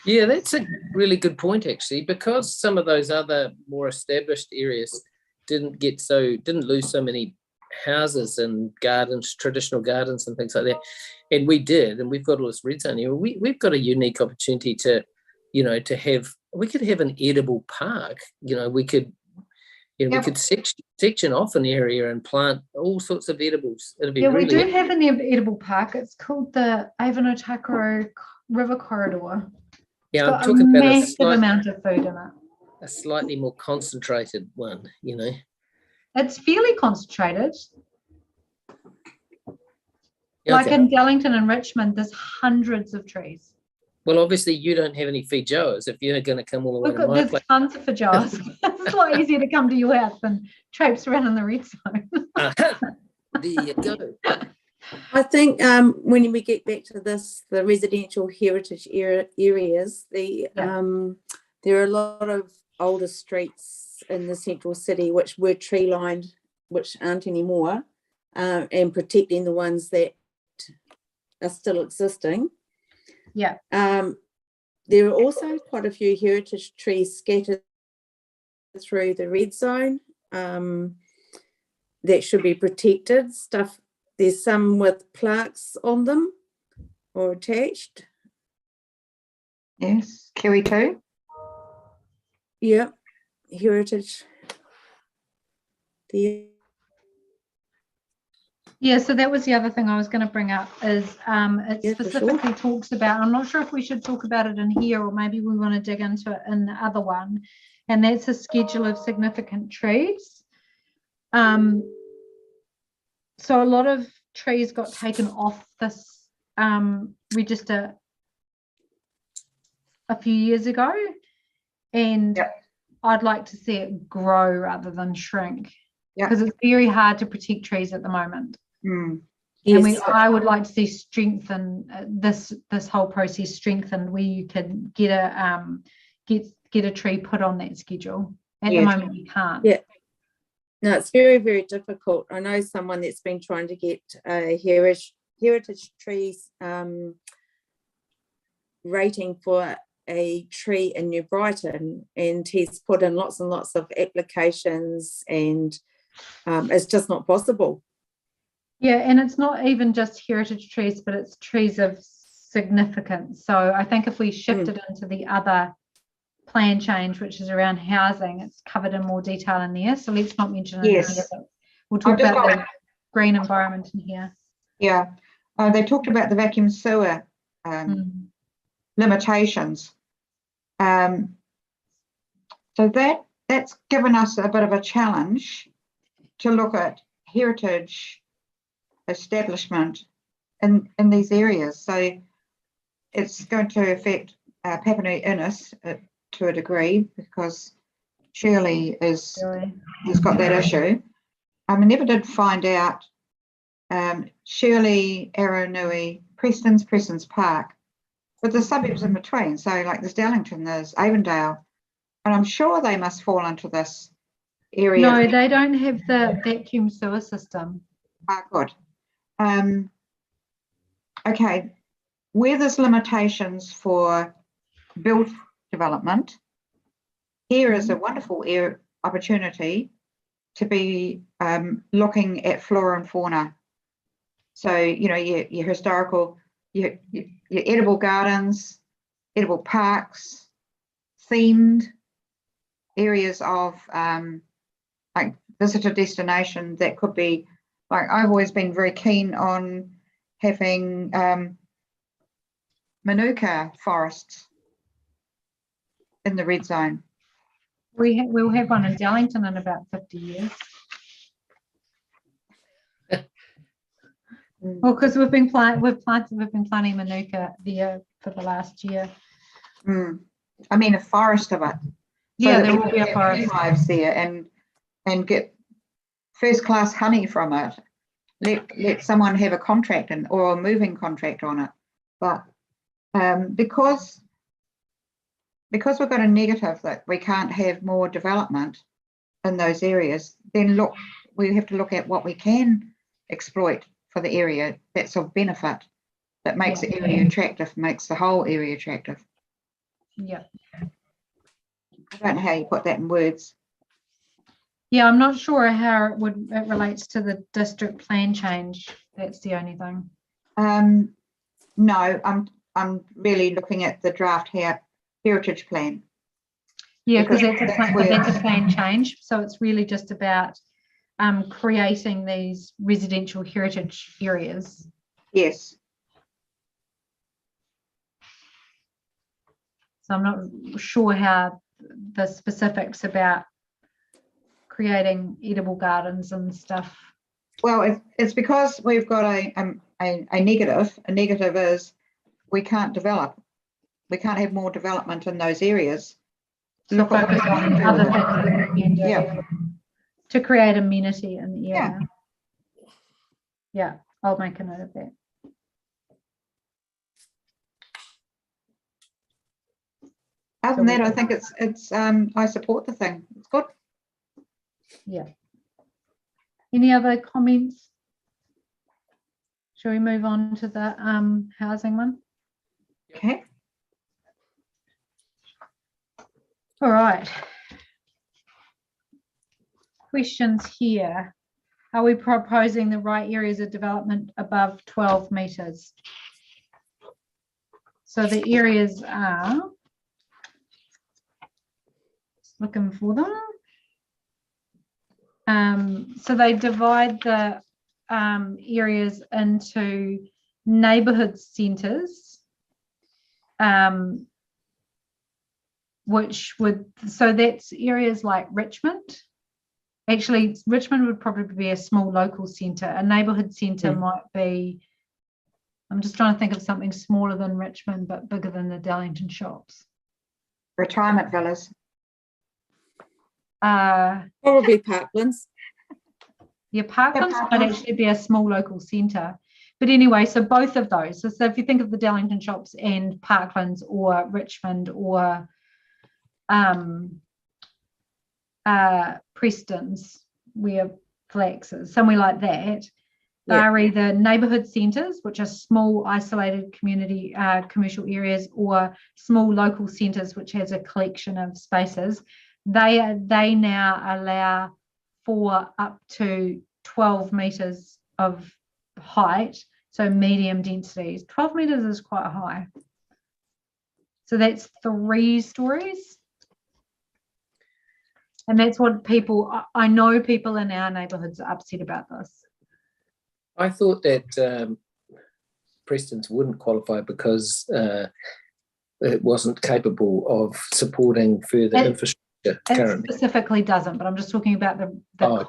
Yeah, that's a really good point, actually, because some of those other more established areas didn't lose so many houses and gardens, traditional gardens and things like that. And we did, and we've got all this red zone here. We've got a unique opportunity to you know, we could have an edible park. You know, we could section off an area and plant all sorts of edibles. It'd be we do have an edible park. It's called the Avon-Otakaro River Corridor. Yeah, it's I'm talking about a massive amount of food in it. A slightly more concentrated one, you know. It's fairly concentrated. Yeah, like in Dallington and Richmond, there's hundreds of trees. Well, obviously you don't have any feijoas if you're going to come all the way to my there's place. Tons of feijoas. It's a lot easier to come to your house than traipse around in the red zone. There you go. I think when we get back to this, the residential heritage areas, there are a lot of older streets in the central city which were tree lined, which aren't anymore, and protecting the ones that are still existing. Yeah. There are also quite a few heritage trees scattered through the red zone that should be protected. There's some with plaques on them or attached. Yes, Kiwi too. Yeah, heritage. Yeah, so that was the other thing I was going to bring up is it specifically talks about, I'm not sure if we should talk about it in here or maybe we want to dig into it in the other one, and that's a schedule of significant trees. So a lot of trees got taken off this register a few years ago, and I'd like to see it grow rather than shrink, because it's very hard to protect trees at the moment. Yes. And I would like to see strengthen this whole process strengthened, where you can get a tree put on that schedule. At the moment you can't. Yeah. No, it's very, very difficult. I know someone that's been trying to get a heritage trees rating for a tree in New Brighton, and he's put in lots and lots of applications, and it's just not possible. Yeah, and it's not even just heritage trees, but it's trees of significance. So I think if we shifted into the other plan change, which is around housing, it's covered in more detail in there. So let's not mention it here, but we'll talk about the green environment in here. Yeah, they talked about the vacuum sewer limitations. So that's given us a bit of a challenge to look at heritage establishment in these areas. So it's going to affect Papua New Innis to a degree, because Shirley has got that issue. I never did find out Shirley, Aranui, Preston's Park, but the suburbs in between. So like there's Dallington, there's Avondale, and I'm sure they must fall into this area. No, they don't have the vacuum sewer system. Ah, good. Okay, where there's limitations for built development, here is a wonderful opportunity to be looking at flora and fauna. So, you know, your historical, your edible gardens, edible parks, themed areas of like visitor destination that could be, like I've always been very keen on having manuka forests in the red zone. We'll have one in Dallington in about 50 years. Well, because we've been planting manuka there for the last year. I mean, a forest of it. Yeah, there will be a forest. Hives there and get first class honey from it. Let someone have a contract or a moving contract on it. But because we've got a negative that we can't have more development in those areas, then we have to look at what we can exploit for the area that's of benefit, that makes the area attractive, makes the whole area attractive. Yeah. I don't know how you put that in words. Yeah, I'm not sure how it relates to the district plan change. That's the only thing. No, I'm really looking at the draft heritage plan. Yeah, because Because that's a plan change. So it's really just about creating these residential heritage areas. Yes. So I'm not sure how the specifics about creating edible gardens and stuff. Well, it's because we've got a negative. A negative is we can't develop. We can't have more development in those areas. So Look at what focus we on can do other with things it. that we can do Yeah. to create amenity in the Yeah. area. Yeah, I'll make a note of that. Other than that, I think it's I support the thing. It's good. Yeah. Any other comments? Shall we move on to the housing one? Okay. All right. Questions here. Are we proposing the right areas of development above 12 metres? So the areas are, just looking for them. So they divide the areas into neighbourhood centres, which would, so that's areas like Richmond. Actually, Richmond would probably be a small local centre. A neighbourhood centre might be, I'm just trying to think of something smaller than Richmond, but bigger than the Darlington shops. Retirement villas. Probably Parklands. Yeah, Parklands might actually be a small local centre. But anyway, so both of those. So if you think of the Darlington shops and Parklands or Richmond or Preston's, where Flax is, somewhere like that, they are either neighbourhood centres, which are small isolated community commercial areas, or small local centres, which has a collection of spaces. They now allow for up to 12 metres of height, so medium densities. 12 metres is quite high. So that's 3 stories. And that's what people, I know people in our neighbourhoods are upset about this. I thought that Preston's wouldn't qualify because it wasn't capable of supporting further infrastructure currently. It specifically doesn't, but I'm just talking about the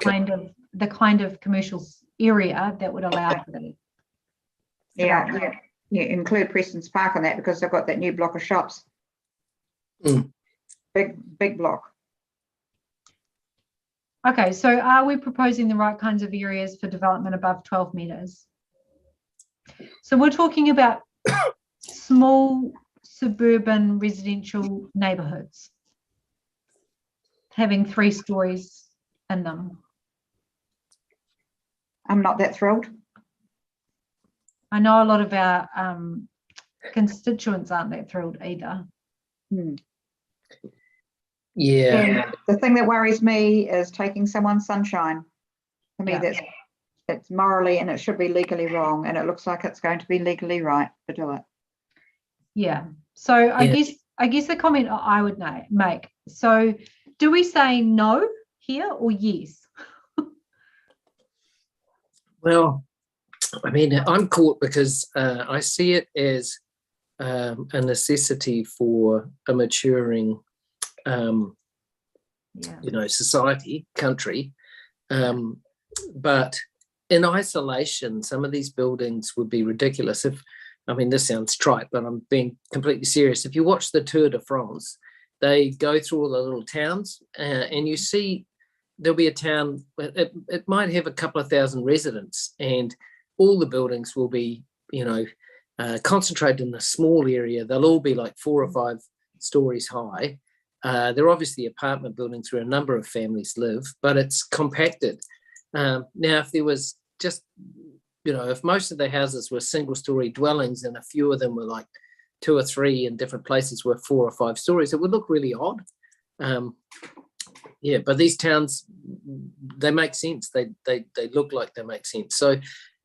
kind of commercial area that would allow for that. Yeah, include Preston's Park on that because they've got that new block of shops. Big block. Okay, so are we proposing the right kinds of areas for development above 12 metres? So we're talking about small suburban residential neighbourhoods having 3 stories in them. I'm not that thrilled. I know a lot of our constituents aren't that thrilled either. Yeah. And the thing that worries me is taking someone's sunshine. To me, it's morally and it should be legally wrong, and it looks like it's going to be legally right to do it. Yeah. So I guess the comment I would make. So do we say no here or yes? Well, I mean, I'm caught because I see it as a necessity for a maturing society, country. But in isolation, some of these buildings would be ridiculous. This sounds trite, but I'm being completely serious. If you watch the Tour de France, they go through all the little towns and you see there'll be a town, it might have a couple of thousand residents and all the buildings will be, concentrated in a small area. They'll all be like 4 or 5 stories high. They're obviously apartment buildings where a number of families live, but it's compacted. Now, if there was just, if most of the houses were single-story dwellings and a few of them were like 2 or 3 in different places were 4 or 5 stories, it would look really odd. But these towns, they make sense. They look like they make sense. So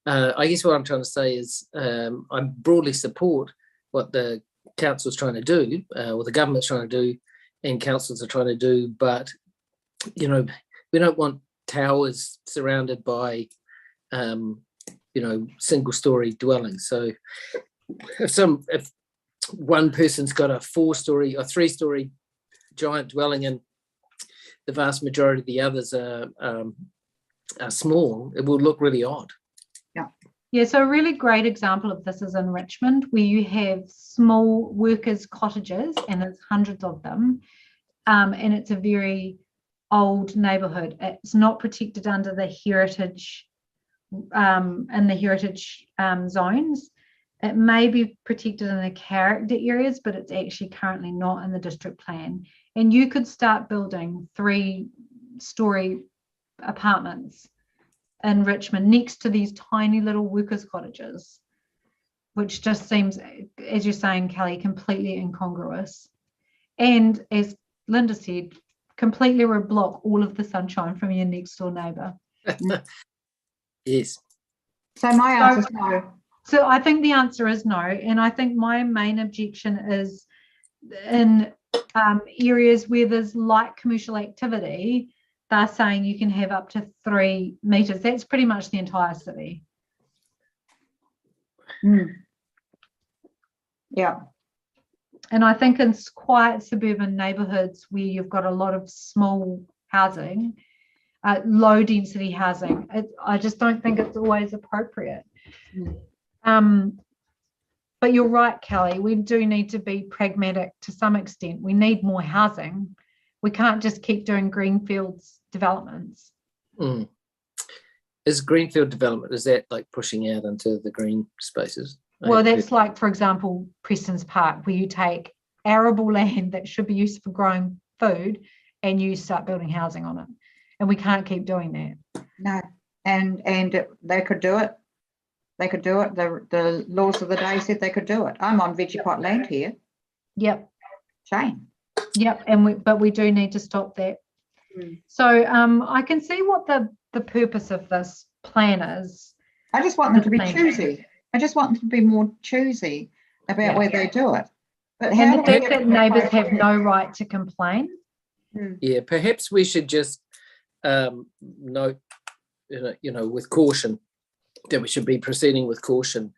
I guess what I'm trying to say is I broadly support what the council's trying to do, or the government's trying to do, and councils are trying to do. But we don't want towers surrounded by single-story dwellings. So if one person's got a 4-story or 3-story giant dwelling and the vast majority of the others are small, it will look really odd. Yeah, so a really great example of this is in Richmond, where you have small workers' cottages, and there's hundreds of them, and it's a very old neighbourhood. It's not protected under the heritage zones. It may be protected in the character areas, but it's actually currently not in the district plan. And you could start building 3-story apartments in Richmond next to these tiny little workers' cottages, which just seems, as you're saying, Kelly, completely incongruous. And as Linda said, completely would block all of the sunshine from your next door neighbour. Yes. So my answer is no. So I think the answer is no. And I think my main objection is in areas where there's light commercial activity, they're saying you can have up to 3 meters. That's pretty much the entire city. Yeah. And I think in quiet suburban neighborhoods where you've got a lot of small housing, low density housing, I just don't think it's always appropriate. But you're right, Kelly, we do need to be pragmatic to some extent. We need more housing. We can't just keep doing greenfields developments. Is greenfield development, is that like pushing out into the green spaces? Well, that's like, for example, Preston's Park, where you take arable land that should be used for growing food and you start building housing on it. And we can't keep doing that. No, and they could do it. They could do it. The laws of the day said they could do it. I'm on veggie pot land here. Yep. Shame. Yep, but we do need to stop that. So I can see what the purpose of this plan is. I just want them to be choosy. I just want them to be more choosy about where they do it. But and the fact that neighbours have no right to complain. Yeah, perhaps we should just note, with caution, that we should be proceeding with caution.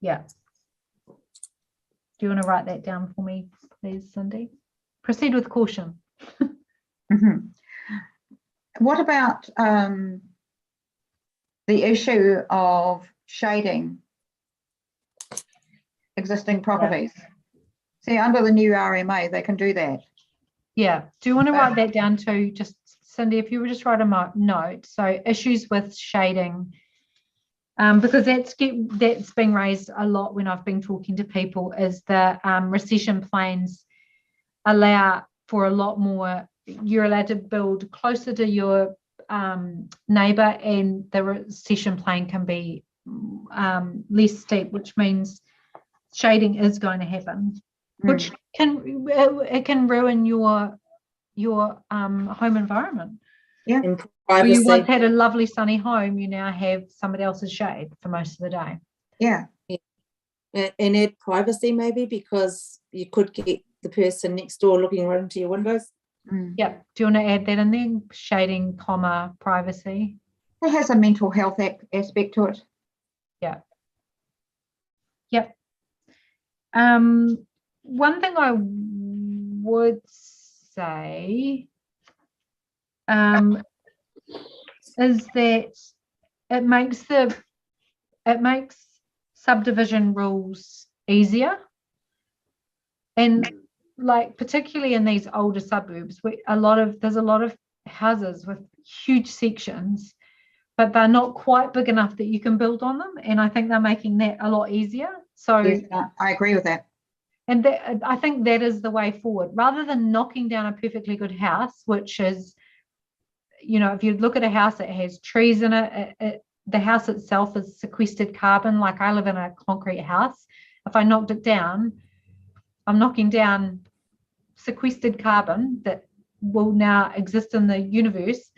Yeah. Do you want to write that down for me, please, Cindy? Proceed with caution. What about the issue of shading existing properties? See, under the new RMA, they can do that. Yeah. Do you want to write that down too? Just, Cindy, if you would just write a note. So issues with shading, because that's been raised a lot when I've been talking to people, is the recession plans allow for a lot more. You're allowed to build closer to your neighbour, and the recession plan can be less steep, which means shading is going to happen, which can ruin your home environment. Yeah. And so you once had a lovely sunny home, you now have somebody else's shade for most of the day. Yeah. And add privacy maybe, because you could get the person next door looking right into your windows. Yep. Do you want to add that in there? Shading, privacy. It has a mental health aspect to it. Yeah. Yep. One thing I would say is that it makes subdivision rules easier, and like particularly in these older suburbs, there's a lot of houses with huge sections, but they're not quite big enough that you can build on them, and I think they're making that a lot easier. So yes, I agree with that. And I think that is the way forward, rather than knocking down a perfectly good house, which is, if you look at a house that has trees in it, the house itself is sequestered carbon. Like I live in a concrete house. If I knocked it down, I'm knocking down sequestered carbon that will now exist in the universe,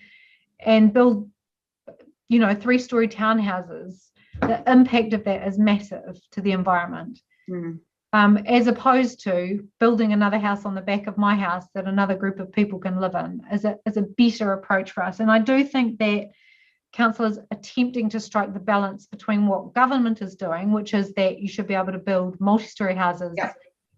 and build, 3-story townhouses. The impact of that is massive to the environment. as opposed to building another house on the back of my house that another group of people can live in, is a better approach for us. And I do think that council is attempting to strike the balance between what government is doing, which is that you should be able to build multi-storey houses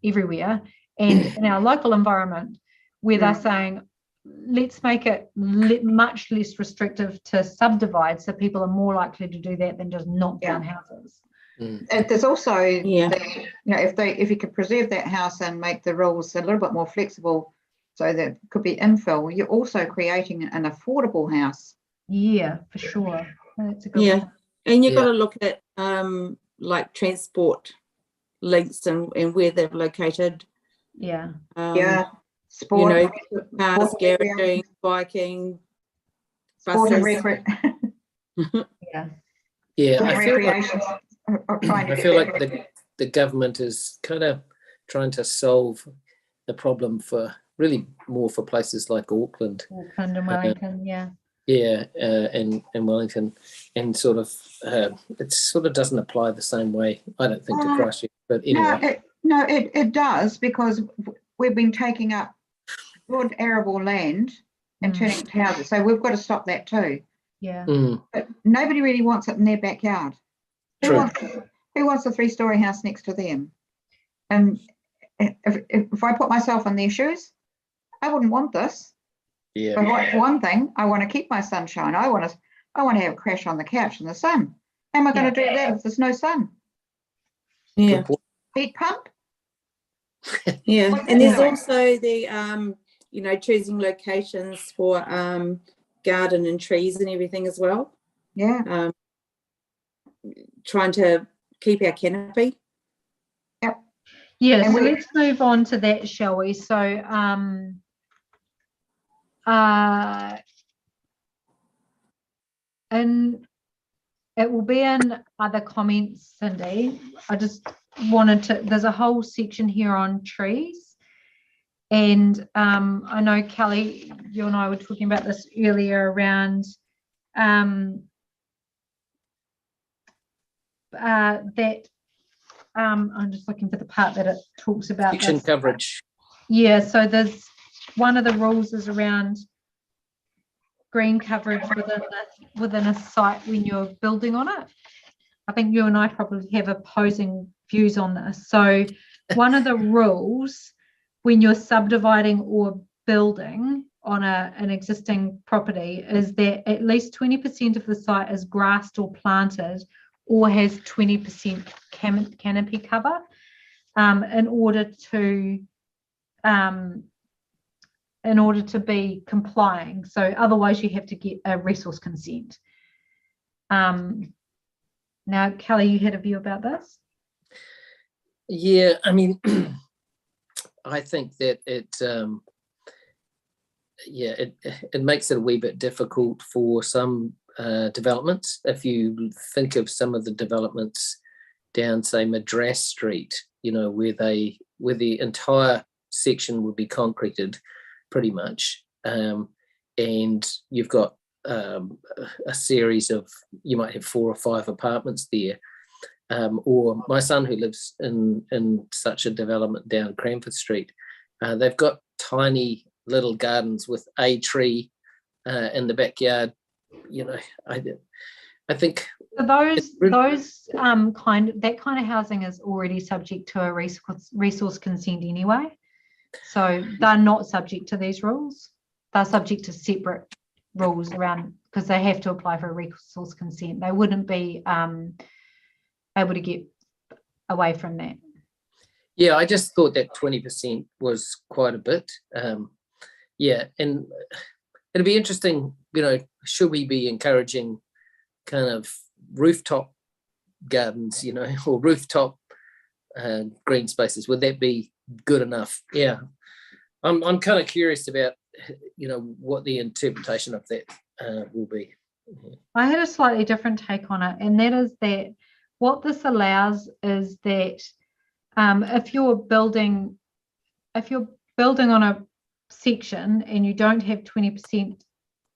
everywhere, and in our local environment, where they're saying, let's make it much less restrictive to subdivide, so people are more likely to do that than just knock down houses. And there's also, the, if you could preserve that house and make the rules a little bit more flexible, so that it could be infill, you're also creating an affordable house. Yeah, for sure. That's a good one. And you've got to look at like transport links and where they're located. Sport, cars, garaging, biking, sport and buses. I feel like the government is kind of trying to solve the problem for really more for places like Auckland and Wellington, and Wellington, and sort of it sort of doesn't apply the same way, I don't think, to Christchurch. But anyway, it does, because we've been taking up good arable land and turning it to houses, so we've got to stop that too. But nobody really wants it in their backyard. Who wants a 3-story house next to them? And if I put myself in their shoes, I wouldn't want this. But for one thing, I want to keep my sunshine. I want to have a crash on the couch in the sun. How am I going to do that if there's no sun? Heat pump. And there's also the choosing locations for garden and trees and everything as well. Trying to keep our canopy. So let's move on to that, shall we? So and it will be in other comments, Cindy. I just wanted to, there's a whole section here on trees, and I know, Kelly, you and I were talking about this earlier around that I'm just looking for the part that it talks about section coverage. So there's one of the rules is around green coverage within a site when you're building on it. I think you and I probably have opposing views on this. So one of the rules when you're subdividing or building on an existing property is that at least 20% of the site is grassed or planted or has 20% canopy cover in order to be complying. So otherwise you have to get a resource consent. Now, Kelly, you had a view about this? Yeah, I mean, I think that it makes it a wee bit difficult for some developments. If you think of some of the developments down, say, Madras Street, where the entire section would be concreted pretty much, and you've got a series of, you might have 4 or 5 apartments there, or my son who lives in such a development down Cranford Street, they've got tiny little gardens with a tree in the backyard. I think that kind of housing is already subject to a resource consent anyway. So they're not subject to these rules. They're subject to separate rules around, because they have to apply for a resource consent. They wouldn't be able to get away from that. Yeah, I just thought that 20% was quite a bit. And it'd be interesting, should we be encouraging kind of rooftop gardens, or rooftop green spaces? Would that be good enough? Yeah, I'm kind of curious about, what the interpretation of that will be. I had a slightly different take on it, and that is that what this allows is that if you're building on a section and you don't have 20%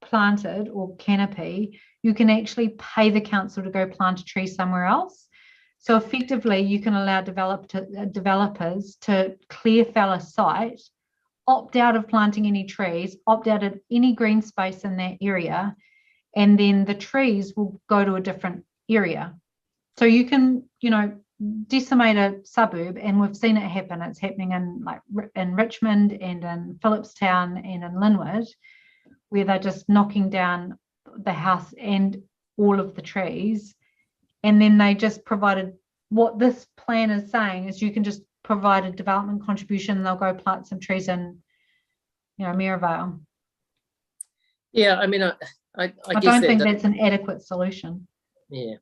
planted or canopy, you can actually pay the council to go plant a tree somewhere else. So effectively, you can allow developers to clear fell a site, opt out of planting any trees, opt out of any green space in that area, and then the trees will go to a different area. So you can, decimate a suburb, and we've seen it happen. It's happening in Richmond and in Phillipstown and in Linwood, where they're just knocking down the house and all of the trees. And then they just provided, what this plan is saying is you can just provide a development contribution and they'll go plant some trees in, Mirrorvale. Yeah, I mean, I don't think that's an adequate solution. Yeah,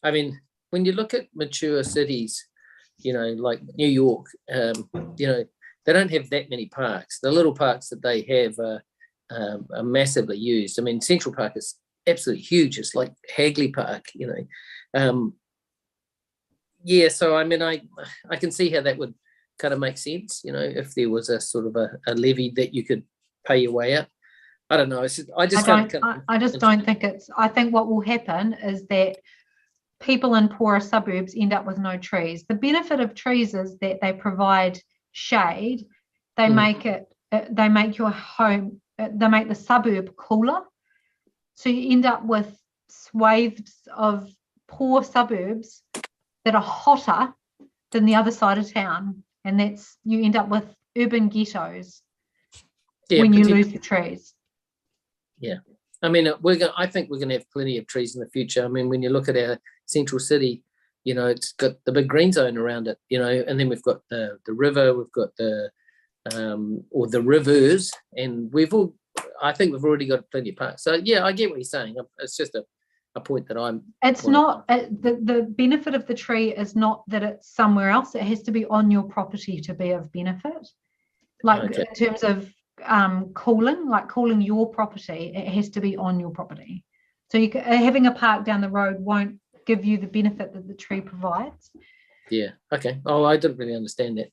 I mean, when you look at mature cities, like New York, they don't have that many parks. The little parks that they have are massively used. I mean, Central Park is absolutely huge. It's like Hagley Park, yeah, so I mean, I can see how that would kind of make sense, if there was a sort of a levy that you could pay your way out. I don't know. I just don't think it's. I think what will happen is that people in poorer suburbs end up with no trees. The benefit of trees is that they provide shade. They make your home. They make the suburb cooler. So you end up with swathes of poor suburbs that are hotter than the other side of town, and you end up with urban ghettos when you lose the trees. Yeah, I mean, I think we're gonna have plenty of trees in the future. I mean, when you look at our central city, it's got the big green zone around it, and then we've got the river, we've got the rivers, and I think we've already got plenty of parks. So yeah, I get what you're saying. It's just a point that it's not the benefit of the tree is not that it's somewhere else. It has to be on your property to be of benefit, in terms of cooling your property. It has to be on your property. So having a park down the road won't give you the benefit that the tree provides. Yeah, okay. I didn't really understand that.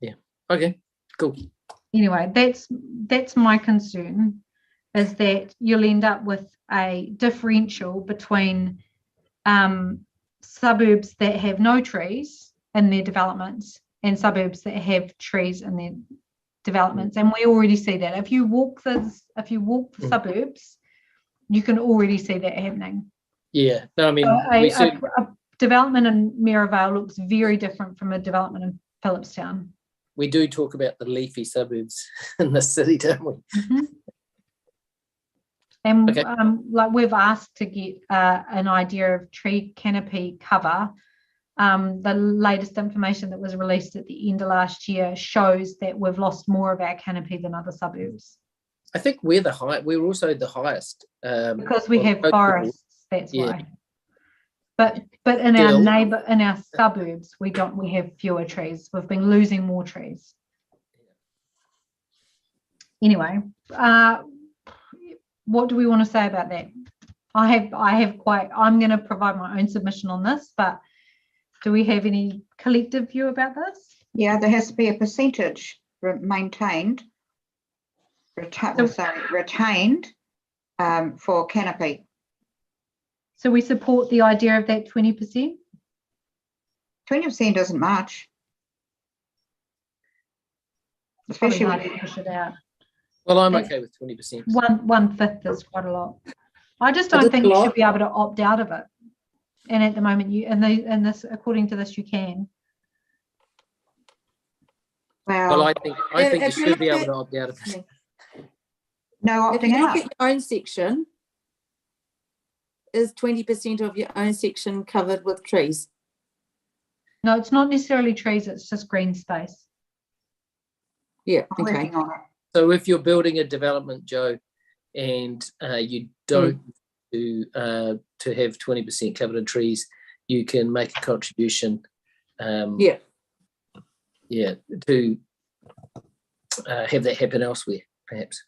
Yeah, okay, cool. Anyway, that's my concern, is that you'll end up with a differential between suburbs that have no trees in their developments and suburbs that have trees in their developments. And we already see that. If you walk the suburbs, you can already see that happening. Yeah, no, I mean, a development in Mirrorvale looks very different from a development in Phillipstown. We do talk about the leafy suburbs in the city, don't we? Mm-hmm. And we've asked to get an idea of tree canopy cover. The latest information that was released at the end of last year shows that we've lost more of our canopy than other suburbs. I think we're also the highest. Because we have forests, that's why. But in our suburbs, we have fewer trees. We've been losing more trees. Anyway, what do we want to say about that? I'm going to provide my own submission on this, but do we have any collective view about this? Yeah, there has to be a percentage retained for canopy. So we support the idea of that 20%? 20% isn't much. Especially when you push it out. Well, I'm okay with 20%. 1/5 is quite a lot. I just don't think you should be able to opt out of it. And at the moment, according to this, you can. Well, I think you should be able to opt out of it. No opting out. If you look at your own section, is 20% of your own section covered with trees? No, it's not necessarily trees. It's just green space. Yeah. Okay. So if you're building a development, Joe, and you don't to have 20% covered in trees, you can make a contribution. To have that happen elsewhere, perhaps.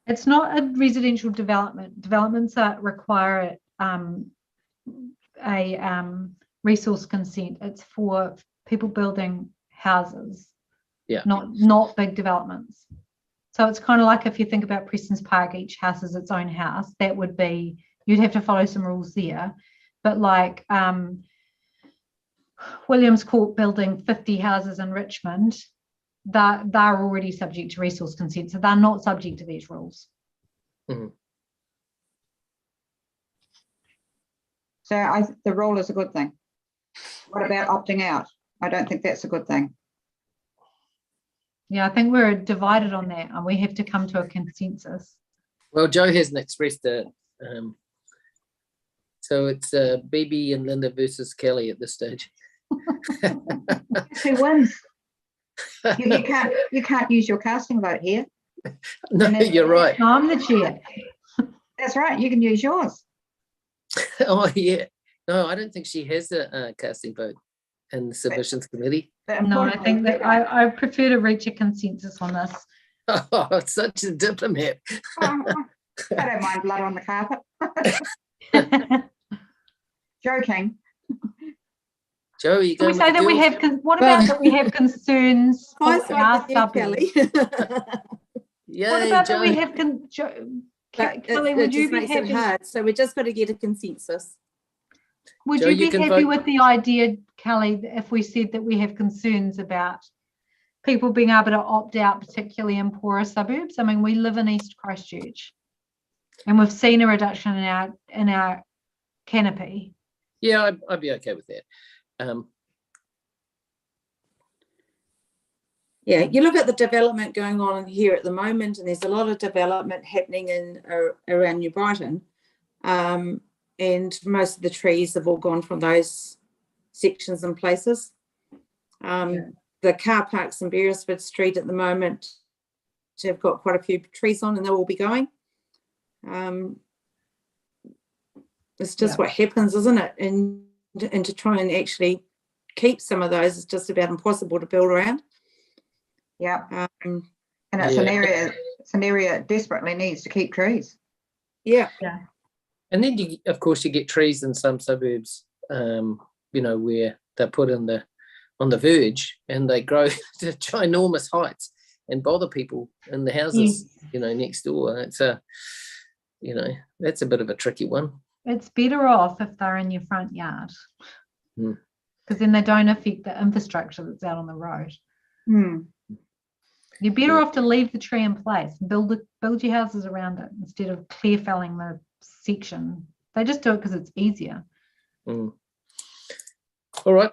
It's not a residential development. Developments that require a resource consent. It's for people building houses, not big developments. So it's kind of like if you think about Preston's Park, each house is its own house. That would be, you'd have to follow some rules there. but like Williams Court building 50 houses in Richmond, they're already subject to resource consent, so they're not subject to these rules. Mhm. So the rule is a good thing. What about opting out? I don't think that's a good thing. Yeah, I think we're divided on that, and we have to come to a consensus. Well, Joe hasn't expressed it. So it's BB and Linda versus Kelly at this stage. Who wins? You can't use your casting vote here. No, you're right. I'm the chair. That's right. You can use yours. Oh, yeah. No, I don't think she has a casting vote in the submissions committee. No, I think that I prefer to reach a consensus on this. Oh, such a diplomat. I don't mind blood on the carpet. Joking. Joe, you Can we going say with that we girls? have, what about that we have concerns I for our side with you, suburbs? Kelly. Yay, What about that Joe. we have, But Kelly, it would you just be makes it happy? hard. So we just got to get a consensus. Would Joe, you you be can happy vote. with the idea, Kelly, if we said that we have concerns about people being able to opt out, particularly in poorer suburbs? I mean, we live in East Christchurch, and we've seen a reduction in our canopy. Yeah, I'd be okay with that. Yeah, you look at the development going on here at the moment, and there's a lot of development happening in around New Brighton, and most of the trees have all gone from those sections and places. The car parks in Beresford Street at the moment have got quite a few trees on, and they'll all be going. It's just what happens, isn't it? And to try and actually keep some of those is just about impossible to build around. Yeah. And it's an area that desperately needs to keep trees. Yeah. And then of course you get trees in some suburbs, where they're put on the verge and they grow to ginormous heights and bother people in the houses, next door. It's that's a bit of a tricky one. It's better off if they're in your front yard, because then they don't affect the infrastructure that's out on the road. You're better off to leave the tree in place, build your houses around it instead of clear felling the section. They just do it because it's easier. All right.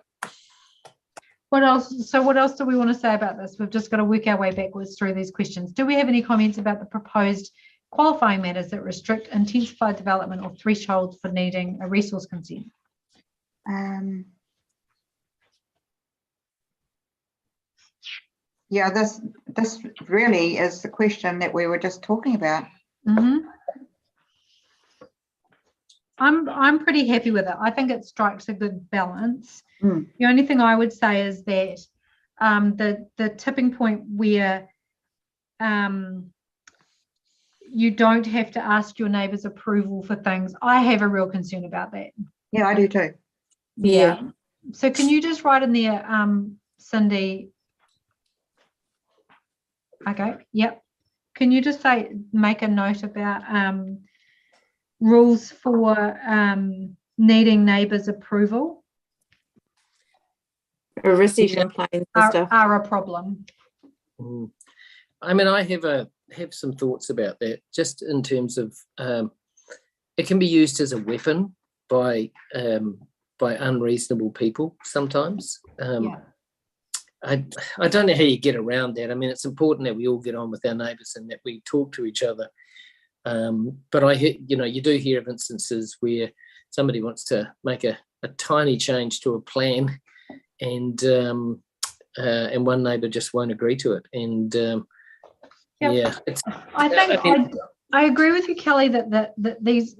What else? So what else do we want to say about this? We've just got to work our way backwards through these questions. Do we have any comments about the proposed qualifying matters that restrict intensified development or thresholds for needing a resource consent? Yeah, this really is the question that we were just talking about. I'm pretty happy with it. I think it strikes a good balance. The only thing I would say is that the tipping point where you don't have to ask your neighbours' approval for things, I have a real concern about that. Yeah, I do too. Yeah. So can you just write in there, Cindy? Okay. Yep. Can you just make a note about rules for needing neighbours' approval? Recession planes and stuff are a problem. I mean, I have some thoughts about that, just in terms of it can be used as a weapon by unreasonable people sometimes. I don't know how you get around that. I mean, it's important that we all get on with our neighbours and that we talk to each other. But you do hear of instances where somebody wants to make a tiny change to a plan, and one neighbour just won't agree to it. And I agree with you, Kelly, that this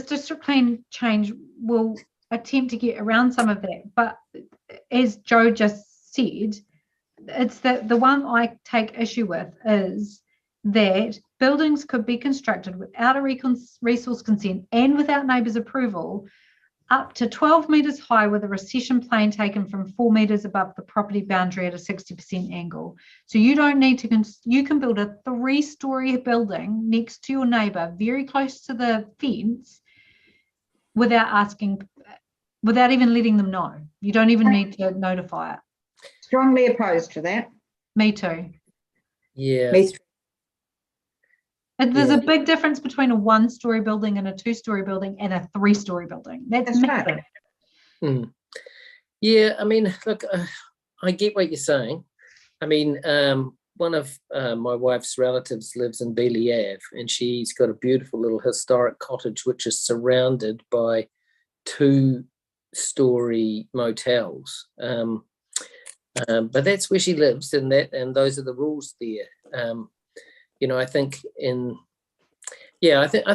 district plan change will attempt to get around some of that. But as Joe just said, it's that the one I take issue with is that buildings could be constructed without a resource consent and without neighbours' approval up to 12 metres high with a recession plane taken from 4 metres above the property boundary at a 60% angle. So you don't need to, you can build a 3-storey building next to your neighbour, very close to the fence, without asking, without even letting them know. You don't even need to notify it. Strongly opposed to that. Me too. Yeah. Me too. And there's Yeah. a big difference between a 1-story building and a 2-story building and a 3-story building. That's massive. Right. Yeah, I mean, look, I get what you're saying. I mean, one of my wife's relatives lives in Beeley Ave, and she's got a beautiful little historic cottage which is surrounded by 2-story motels. But that's where she lives, and those are the rules there. You know, I think I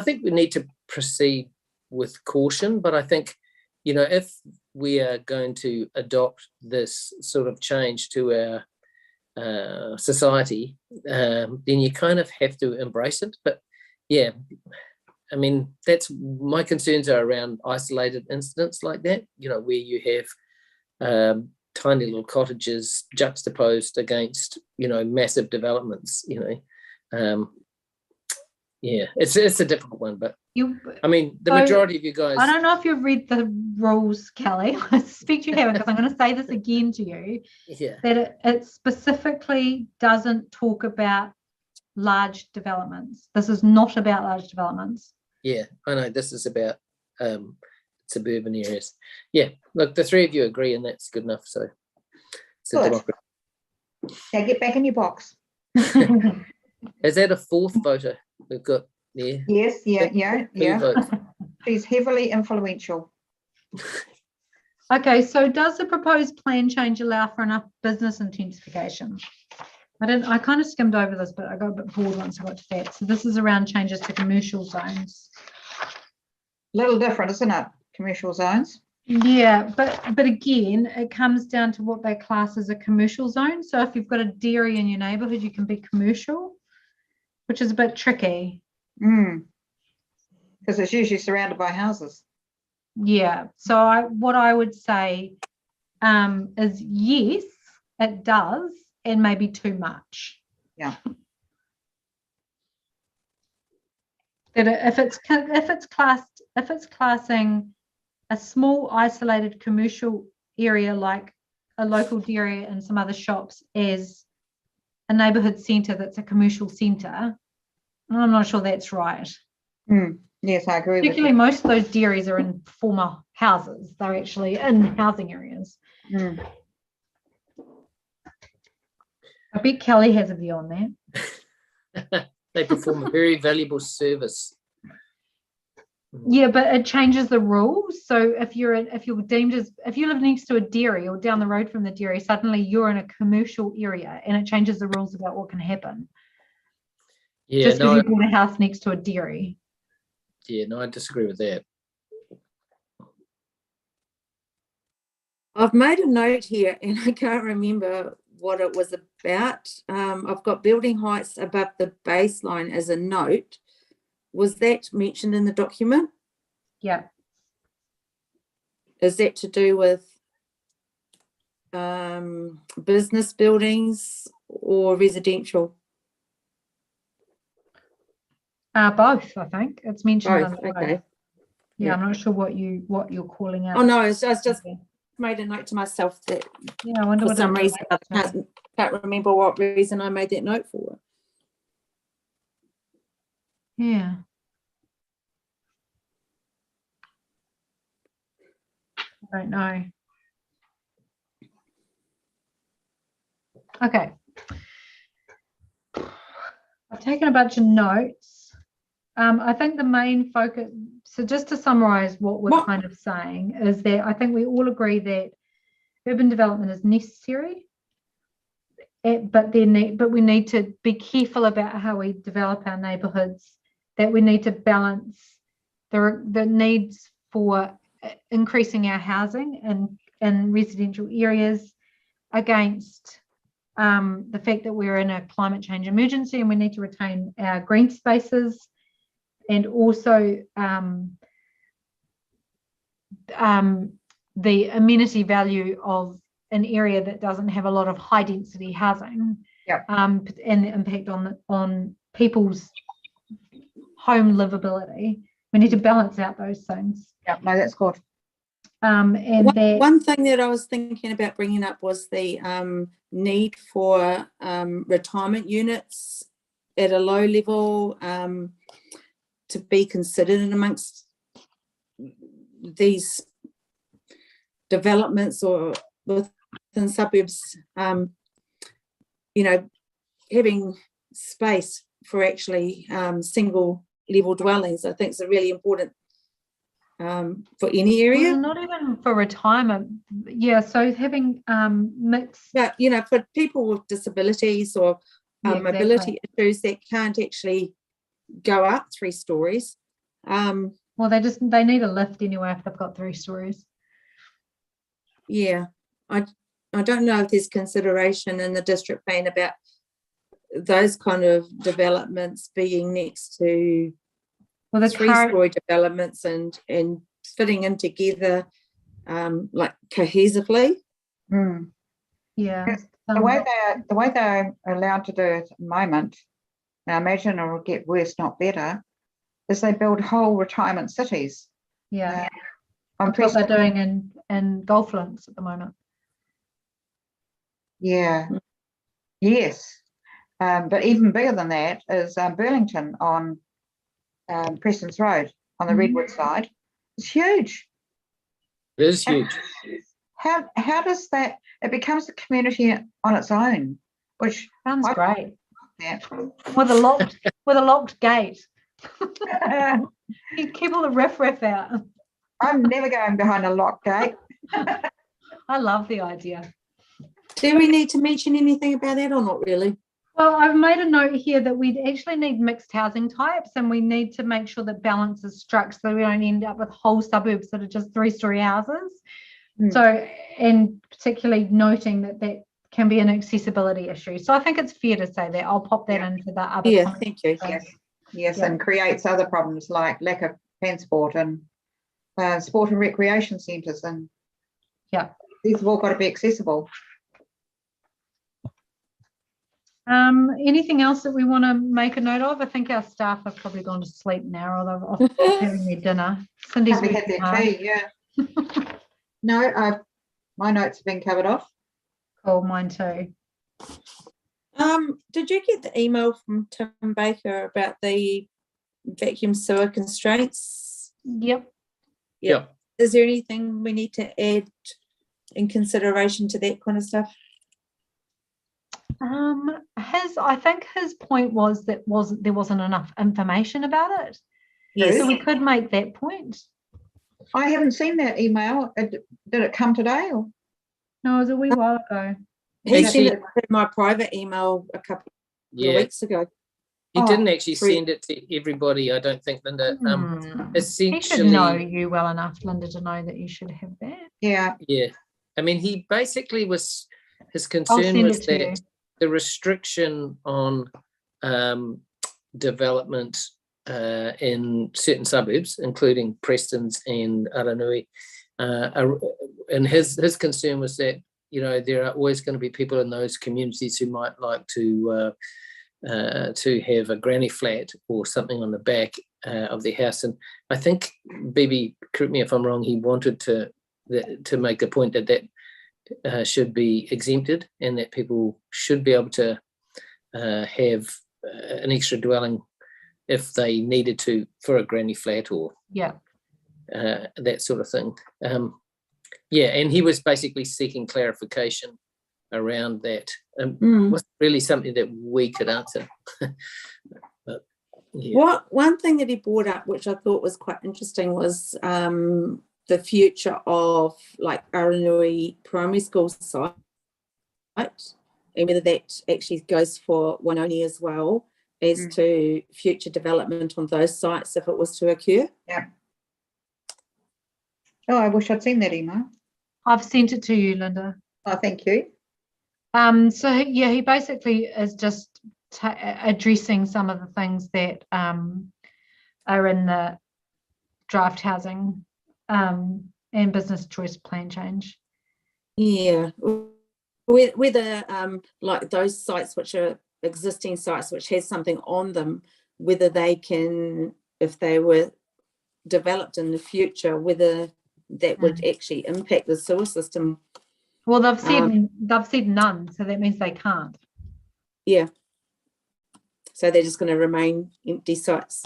think we need to proceed with caution, but I think, you know, if we are going to adopt this sort of change to our society, then you kind of have to embrace it. But yeah, I mean, that's my concerns are around isolated incidents like that, you know, where you have tiny little cottages juxtaposed against, you know, massive developments, you know. Yeah, it's a difficult one, but I mean, the majority of you guys. I don't know if you've read the rules, Kelly. I suspect you haven't, because I'm going to say this again to you. Yeah. That it specifically doesn't talk about large developments. This is not about large developments. Yeah, I know. This is about suburban areas. Yeah, look, the three of you agree, and that's good enough. So it's a democracy. Now get back in your box. Is that a 4th voter we've got there? Yes, yeah. Votes? She's heavily influential. Okay, so does the proposed plan change allow for enough business intensification? I kind of skimmed over this, but I got a bit bored once I got to that. So this is around changes to commercial zones. Little different, isn't it? Commercial zones. Yeah, but again, it comes down to what they class as a commercial zone. So if you've got a dairy in your neighbourhood, you can be commercial, which is a bit tricky. Because it's usually surrounded by houses. Yeah, so what I would say is yes, it does, and maybe too much. Yeah. That if it's classing a small isolated commercial area like a local dairy and some other shops as a neighbourhood centre that's a commercial centre, I'm not sure that's right. Yes, I agree. Particularly most of those dairies are in former houses. They're actually in housing areas. I bet Kelly has a view on that. They perform a very valuable service. Yeah, but it changes the rules. So if you live next to a dairy or down the road from the dairy, suddenly you're in a commercial area, and it changes the rules about what can happen. Yeah, just because you bought a house next to a dairy. Yeah, no, I disagree with that. I've made a note here, and I can't remember what it was about. I've got building heights above the baseline as a note. Was that mentioned in the document? Yeah. Is that to do with business buildings or residential? Both, I think. It's mentioned. Both, okay. Yeah, I'm not sure what you're calling out. Oh no, I just made a note to myself that I wonder for some reason I can't remember what reason I made that note for. Yeah. I don't know. Okay. I've taken a bunch of notes. I think the main focus, so just to summarize what we're kind of saying, is that I think we all agree that urban development is necessary, but we need to be careful about how we develop our neighbourhoods, that we need to balance the needs for increasing our housing in residential areas against the fact that we're in a climate change emergency and we need to retain our green spaces, and also the amenity value of an area that doesn't have a lot of high density housing, and the impact on people's home livability. We need to balance out those things. Yeah, no, that's good. And one thing that I was thinking about bringing up was the need for retirement units at a low level to be considered in amongst these developments or within suburbs, you know, having space for actually single level dwellings, I think is a really important for any area. Well, not even for retirement. Yeah, so having mixed. But, you know, for people with disabilities or mobility issues that can't actually go up 3 stories. Well, they need a lift anyway if they've got 3 stories. Yeah, I don't know if there's consideration in the district plan about those kind of developments being next to 3-story developments and fitting in together like cohesively. Yeah. The way they're allowed to do it at the moment, now imagine it will get worse, not better, is they build whole retirement cities. Yeah. That's what they're doing in golf links at the moment. Yeah. Yes. But even bigger than that is Burlington on Preston's Road on the Redwood side. It's huge. It is huge. How does that? It becomes a community on its own, which sounds great. Yeah. With a locked gate. You keep all the riff out. I'm never going behind a locked gate. I love the idea. Do we need to mention anything about that or not really? Well, I've made a note here that we actually need mixed housing types, and we need to make sure that balance is struck so we don't end up with whole suburbs that are just 3-story houses. So, and particularly noting that can be an accessibility issue. So I think it's fair to say that. I'll pop that into the other. Yeah, thank you. Yes, and creates other problems like lack of transport and sport and recreation centres, and these have all got to be accessible. Anything else that we want to make a note of? I think our staff have probably gone to sleep now, or they're off having their dinner. Cindy's had their tea, yeah. No, my notes have been covered off. Cool, mine too. Did you get the email from Tim Baker about the vacuum sewer constraints? Yep. Is there anything we need to add in consideration to that kind of stuff? I think his point was that there wasn't enough information about it. Yes. So we could make that point. I haven't seen that email. Did it come today? Or? No, it was a wee while ago. He sent it to my private email a couple of weeks ago. He didn't actually send it to everybody, I don't think, Linda. Essentially, he should know you well enough, Linda, to know that you should have that. Yeah. I mean, he basically was, his concern was that the restriction on development in certain suburbs, including Preston's and Aranui, and his concern was that, you know, there are always going to be people in those communities who might like to have a granny flat or something on the back of their house. And I think, Bibi, correct me if I'm wrong, he wanted to make the point that should be exempted and that people should be able to have an extra dwelling if they needed to for a granny flat or that sort of thing. And he was basically seeking clarification around that. Wasn't really something that we could answer. But, one thing that he brought up, which I thought was quite interesting, was the future of like Aranui primary school site, and whether that actually goes for Wanoni as well as to future development on those sites if it was to occur. Yeah. Oh, I wish I'd seen that email. I've sent it to you, Linda. Oh, thank you. So he basically is just addressing some of the things that are in the draft housing and business choice plan change. Yeah, whether like those sites which are existing sites which has something on them, whether they can, if they were developed in the future, whether that would actually impact the sewer system. Well, they've said none, so that means they can't. Yeah. So they're just going to remain empty sites.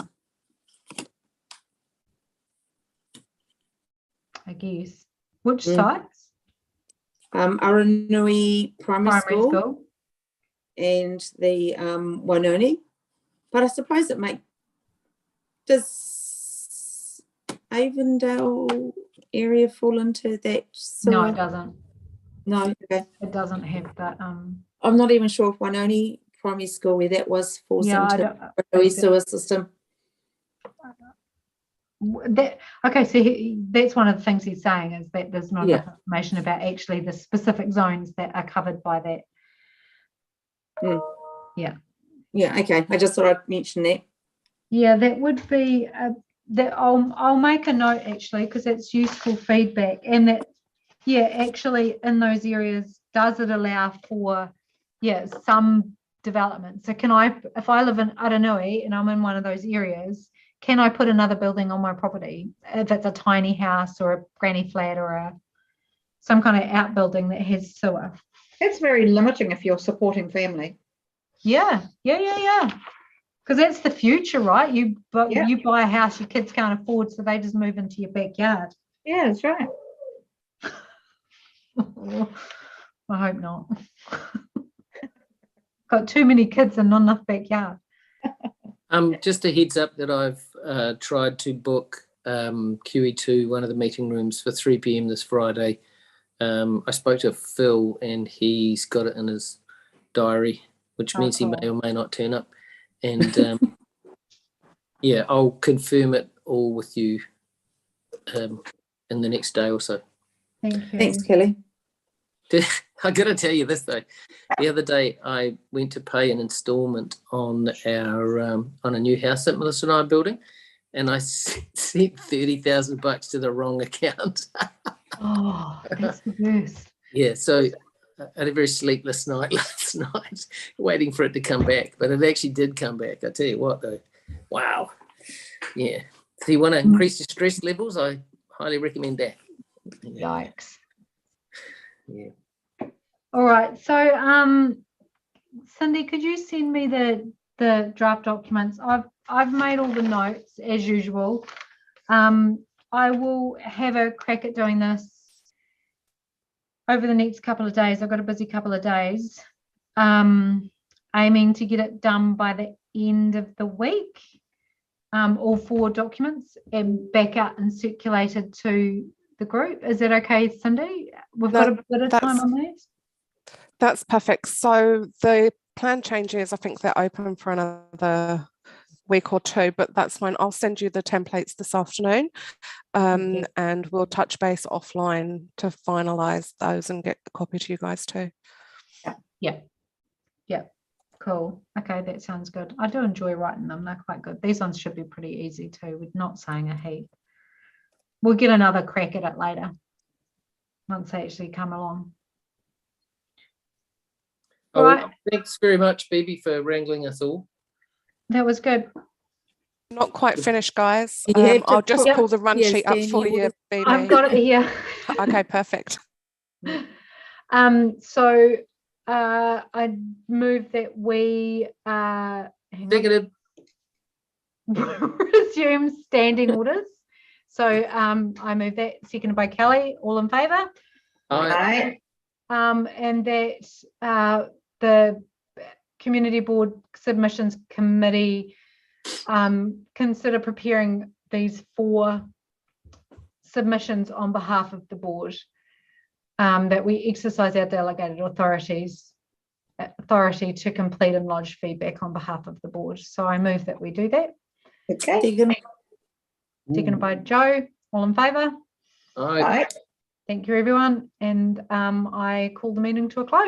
I guess. Which sites? Aranui Primary School and the Wanoni. But I suppose does Avondale area fall into that? No, it doesn't. No, okay. It doesn't have that. I'm not even sure if Wanoni Primary School, where that was, falls into the sewer system. Okay, so that's one of the things he's saying, is that there's not enough information about actually the specific zones that are covered by that. Yeah, okay, I just thought I'd mention that. Yeah, that would be that I'll make a note, actually, because it's useful feedback. And that, actually in those areas, does it allow for some development? So can I, if I live in Aranui and I'm in one of those areas, can I put another building on my property if it's a tiny house or a granny flat or some kind of outbuilding that has sewer? It's very limiting if you're supporting family. Yeah. Because that's the future, right? You buy a house your kids can't afford, so they just move into your backyard. Yeah, that's right. I hope not. Got too many kids and not enough backyard. Just a heads up that I've tried to book QE2, one of the meeting rooms, for 3 p.m. this Friday. I spoke to Phil and he's got it in his diary, which means he may or may not turn up. And I'll confirm it all with you in the next day or so. Thank you. Thanks, Kelly. I got to tell you this though. The other day I went to pay an instalment on our on a new house that Melissa and I are building, and I sent $30,000 to the wrong account. Oh, that's the worst. Yeah, so I had a very sleepless night last night, waiting for it to come back, but it actually did come back. I tell you what though, wow. Yeah, if you want to increase your stress levels, I highly recommend that. Yikes. Yeah. All right, so Cindy, could you send me the draft documents? I've made all the notes as usual. I will have a crack at doing this over the next couple of days. I've got a busy couple of days, aiming to get it done by the end of the week, all 4 documents, and back out and circulated to the group. Is that okay, Cindy? We've got a bit of time on that. That's perfect. So the plan changes, I think they're open for another week or 2, but that's fine. I'll send you the templates this afternoon, and we'll touch base offline to finalise those and get a copy to you guys too. Yeah. Cool. Okay, that sounds good. I do enjoy writing them. They're quite good. These ones should be pretty easy too. We're not saying a heap. We'll get another crack at it later once they actually come along. Oh, right. Thanks very much, Phoebe, for wrangling us all. That was good. Not quite finished, guys. I'll just pull the run sheet up for you, Phoebe. I've got it here. Okay, perfect. So I move that we resume standing orders. So I move that, seconded by Kelly. All in favour? Aye. And that the Community Board Submissions Committee consider preparing these 4 submissions on behalf of the board, that we exercise our delegated authority to complete and lodge feedback on behalf of the board. So I move that we do that. Okay. Seconded by Joe. All in favour? Aye. Thank you, everyone. And I call the meeting to a close.